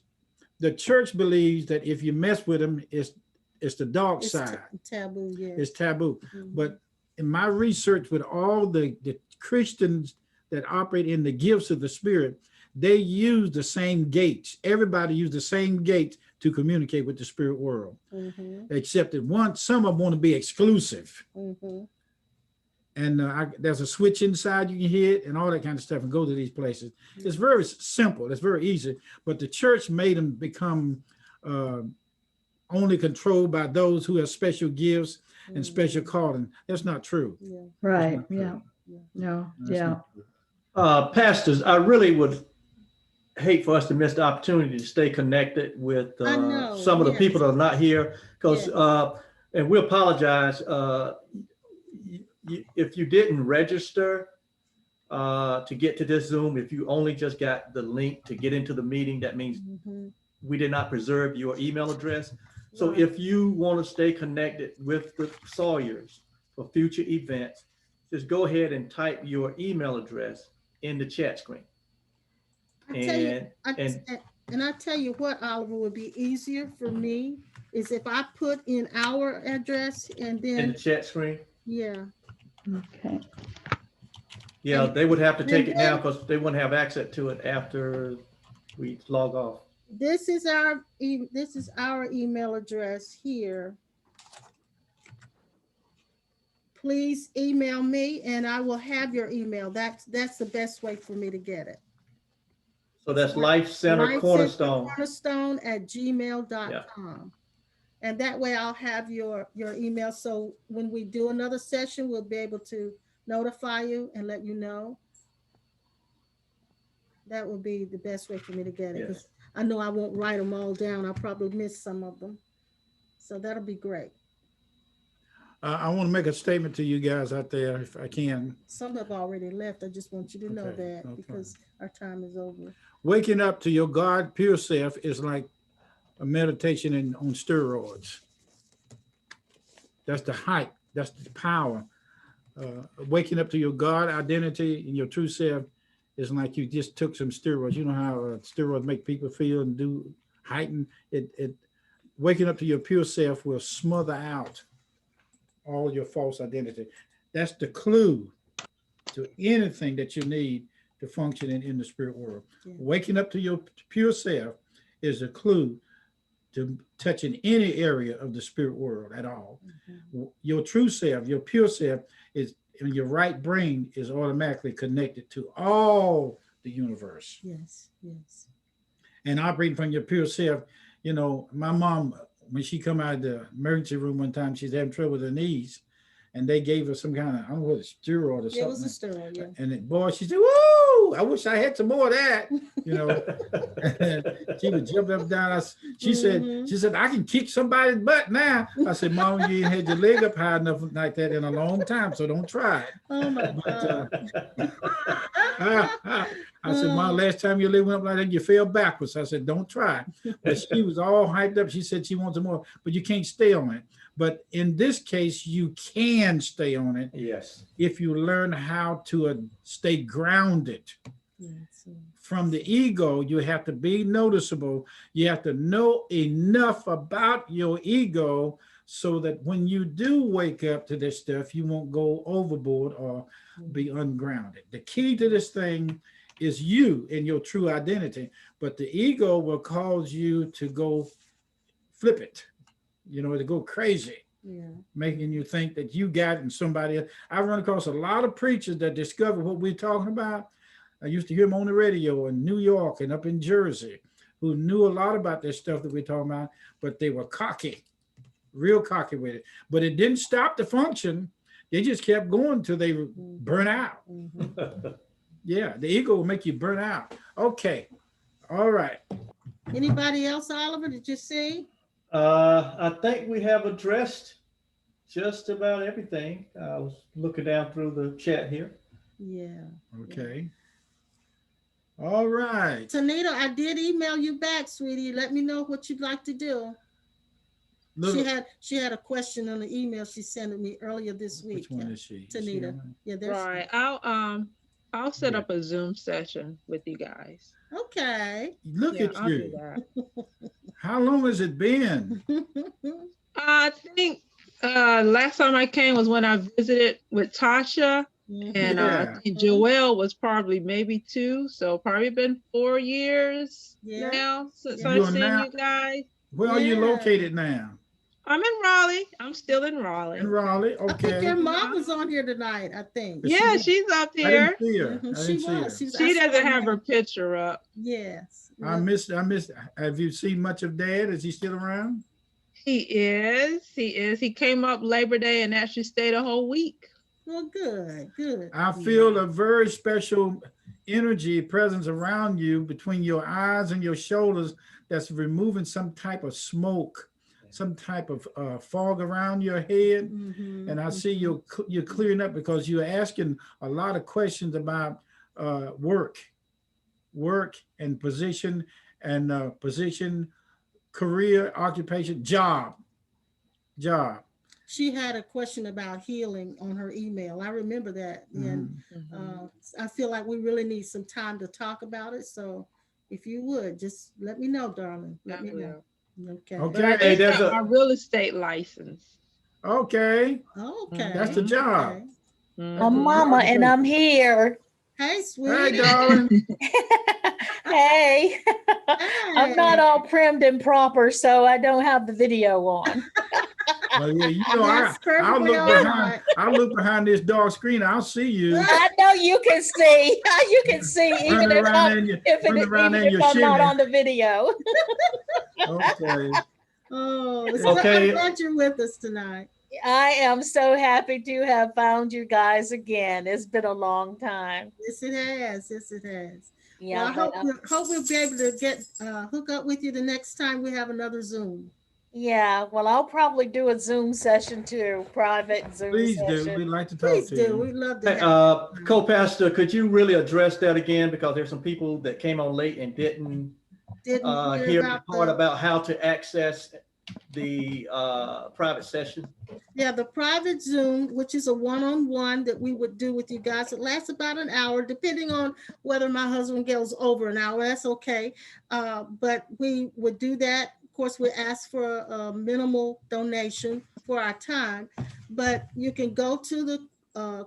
The church believes that if you mess with them, it's the dark side. Taboo, yes. It's taboo. But in my research with all the Christians that operate in the gifts of the spirit, they use the same gates. Everybody use the same gates to communicate with the spirit world. Except that some of them want to be exclusive. And there's a switch inside, you can hit and all that kind of stuff and go to these places. It's very simple. It's very easy. But the church made them become only controlled by those who have special gifts and special calling. That's not true. Right. No. Pastors, I really would hate for us to miss the opportunity to stay connected with some of the people that are not here, because and we apologize if you didn't register to get to this Zoom. If you only just got the link to get into the meeting, that means we did not preserve your email address. So if you want to stay connected with the Sawyers for future events, just go ahead and type your email address in the chat screen. And I tell you what, Oliver, would be easier for me is if I put in our address and then in the chat screen. Yeah. Okay. Yeah, they would have to take it now because they wouldn't have access to it after we log off. This is our email address here. Please email me and I will have your email. That's the best way for me to get it. So that's Life Center Cornerstone. Cornerstone@gmail.com. And that way I'll have your email. So when we do another session, we'll be able to notify you and let you know. That would be the best way for me to get it. Because I know I won't write them all down. I'll probably miss some of them. So that'll be great. I want to make a statement to you guys out there, if I can. Some have already left. I just want you to know that because our time is over. Waking up to your God pure self is like a meditation on steroids. That's the height. That's the power. Waking up to your God identity and your true self is like you just took some steroids. You know how steroids make people feel and do heighten it. Waking up to your pure self will smother out all your false identity. That's the clue to anything that you need to function in the spirit world. Yeah. Waking up to your pure self is a clue to touching any area of the spirit world at all. Your true self, your pure self is, and your right brain is automatically connected to all the universe. Yes, yes. And operating from your pure self, you know, my mom, when she come out of the emergency room one time, she's having trouble with her knees, and they gave her some kind of, I don't know what, steroid or something. It was a steroid, yeah. And it, boy, she said, "Woo! I wish I had some more of that." You know, she would jump up and down. She said, "I can kick somebody's butt now." I said, "Mom, you ain't had your leg up high enough like that in a long time, so don't try it." Oh my God. I said, "Mom, last time your leg went up like that, you fell backwards." I said, "Don't try." But she was all hyped up. She said she wants some more, but you can't stay on it. But in this case, you can stay on it. Yes. If you learn how to stay grounded. Yes. From the ego, you have to be noticeable. You have to know enough about your ego so that when you do wake up to this stuff, you won't go overboard or be ungrounded. The key to this thing is you and your true identity, but the ego will cause you to go flip it, you know, to go crazy. Yeah. Making you think that you got it and somebody else. I run across a lot of preachers that discover what we're talking about. I used to hear them on the radio in New York and up in Jersey, who knew a lot about this stuff that we're talking about, but they were cocky, real cocky with it. But it didn't stop the function. They just kept going till they burn out. Yeah, the ego will make you burn out. Okay, all right. Anybody else, Oliver, did you see? I think we have addressed just about everything. I was looking down through the chat here. Yeah. Okay. All right. Tanita, I did email you back, sweetie. Let me know what you'd like to do. She had a question on the email she sent me earlier this week. Which one is she? Tanita. Yeah, there's right. I'll set up a Zoom session with you guys. Okay. Look at I'll you. do that. How long has it been? I think last time I came was when I visited with Tasha, and I think Joelle was probably maybe 2, so probably been 4 years now since I've seen you guys. Where are you located now? I'm in Raleigh. I'm still in Raleigh. In Raleigh, okay. I think your mom was on here tonight, I think. Yeah, she's up here. I didn't see her. She doesn't have her picture up. Yes. I missed. Have you seen much of Dad? Is he still around? He is. He came up Labor Day and actually stayed a whole week. Well, good. I feel a very special energy presence around you between your eyes and your shoulders that's removing some type of smoke, some type of fog around your head. And I see you're clearing up because you're asking a lot of questions about work and position career, occupation, job. She had a question about healing on her email. I remember that. And I feel like we really need some time to talk about it. So if you would, just let me know, darling. Let me know. Okay. But I just got my real estate license. Okay. That's the job. I'm Mama, and I'm here. Hey, sweetie. Hey, darling. Hey. I'm not all primed and proper, so I don't have the video on. Well, yeah, you know, I'll look behind this dark screen. I'll see you. I know you can see. You can see even if I'm not on the video. Okay. Oh, so I'm glad you're with us tonight. I am so happy to have found you guys again. It's been a long time. Yes, it has. Yes, it has. Yeah, well, I hope we'll be able to get hook up with you the next time we have another Zoom. Yeah, well, I'll probably do a Zoom session too, private Zoom Please session. do. We'd like to talk to you. We'd love to. Hey, co-pastor, could you really address that again? Because there's some people that came on late and didn't hear the part about how to access the private session. Yeah, the private Zoom, which is a one-on-one that we would do with you guys. It lasts about an hour, depending on whether my husband goes over an hour. That's okay. But we would do that. Of course, we ask for a minimal donation for our time, but you can go to the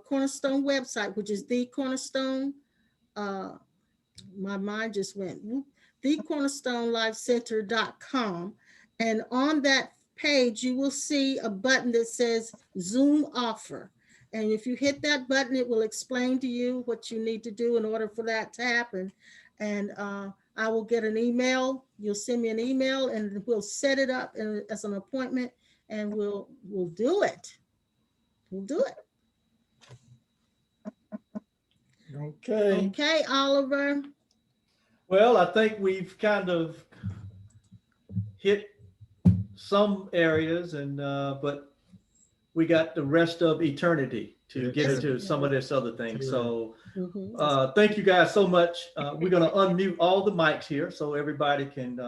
Cornerstone website, which is the Cornerstone. My mind just went. thecornerstonelifecenter.com, and on that page you will see a button that says Zoom offer, and if you hit that button it will explain to you what you need to do in order for that to happen. And I will get an email. You'll send me an email and we'll set it up as an appointment, and we'll do it. We'll do it. Okay, Oliver. Well, I think we've kind of hit some areas, and but we got the rest of eternity to get into some of this other things. So thank you guys so much. We're going to unmute all the mics here so everybody can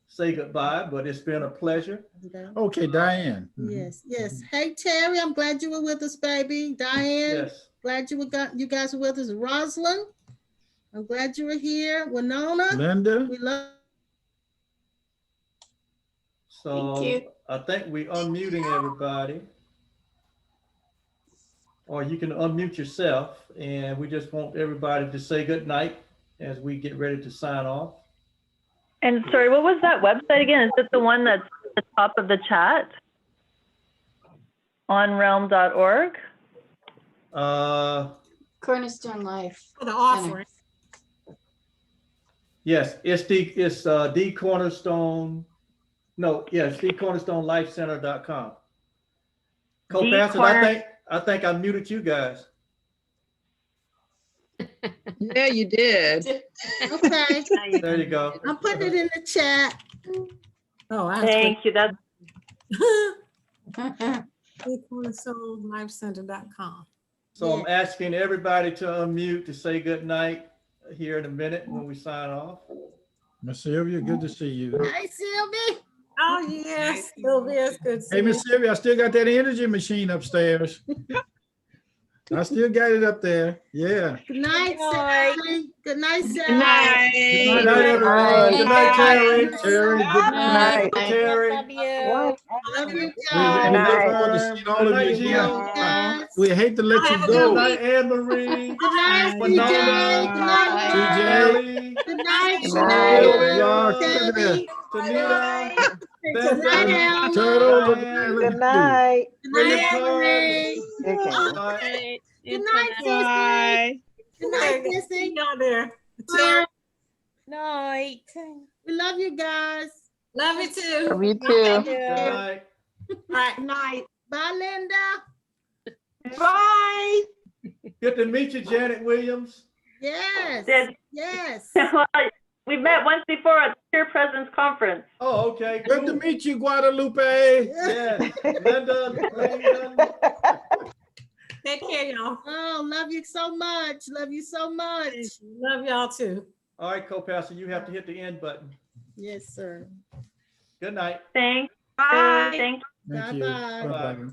say goodbye, but it's been a pleasure. Okay, Diane. Yes. Hey, Terry, I'm glad you were with us, baby. Diane, glad you guys were with us. Rosalind, I'm glad you were here. Winona, Linda, we love. So I think we're unmuting everybody. Or you can unmute yourself, and we just want everybody to say good night as we get ready to sign off. And sorry, what was that website again? Is it the one that's at the top of the chat? Onrealm.org? Cornerstone Life. For the offering. Yes, it's the Cornerstone. No, yes, thecornerstonelifecenter.com. Co-pastors, I think I muted you guys. Yeah, you did. Okay. There you go. I'm putting it in the chat. Oh, thank you. That's thecornerstonelifecenter.com. So I'm asking everybody to unmute to say good night here in a minute when we sign off. Miss Sylvia, good to see you. Hi, Sylvia. Oh, yes, Sylvia, it's good to see Hey, Miss Sylvia, I still got that energy machine upstairs. I still got it up there. Yeah. Good night, Sally. Good night, Sally. Good night. Good night, everyone. Good night, Terry. Terry, good night. Terry. Love you. Love you We guys. look forward to seeing all of you again. We hate to let you Good go. night, Anne Marie. Good night, Winona. CJ. Good night, TJ. Kelly. Good night, Y'all, Sylvia. Debbie. Tanita. Good night, Elma. Turtle. Diane. Good night. Good night, Marie. Bye. Good night, Sissy. Bye. Good night, Sissy. y'all there. Bye. Night. We love you guys. Love you too. Me too. Good night. All right, night. Bye, Linda. Bye. Good to meet you, Janet Williams. Yes. Did- Yes. We met once before at the Peer Presence Conference. Oh, okay. Good to meet you, Guadalupe. Yes. Linda. Take care, y'all. Oh, love you so much. Love you so much. Love y'all too. All right, co-pastor, you have to hit the end button. Yes, sir. Good night. Thanks. Bye. Thanks. Thank you. Bye-bye. Bye-bye.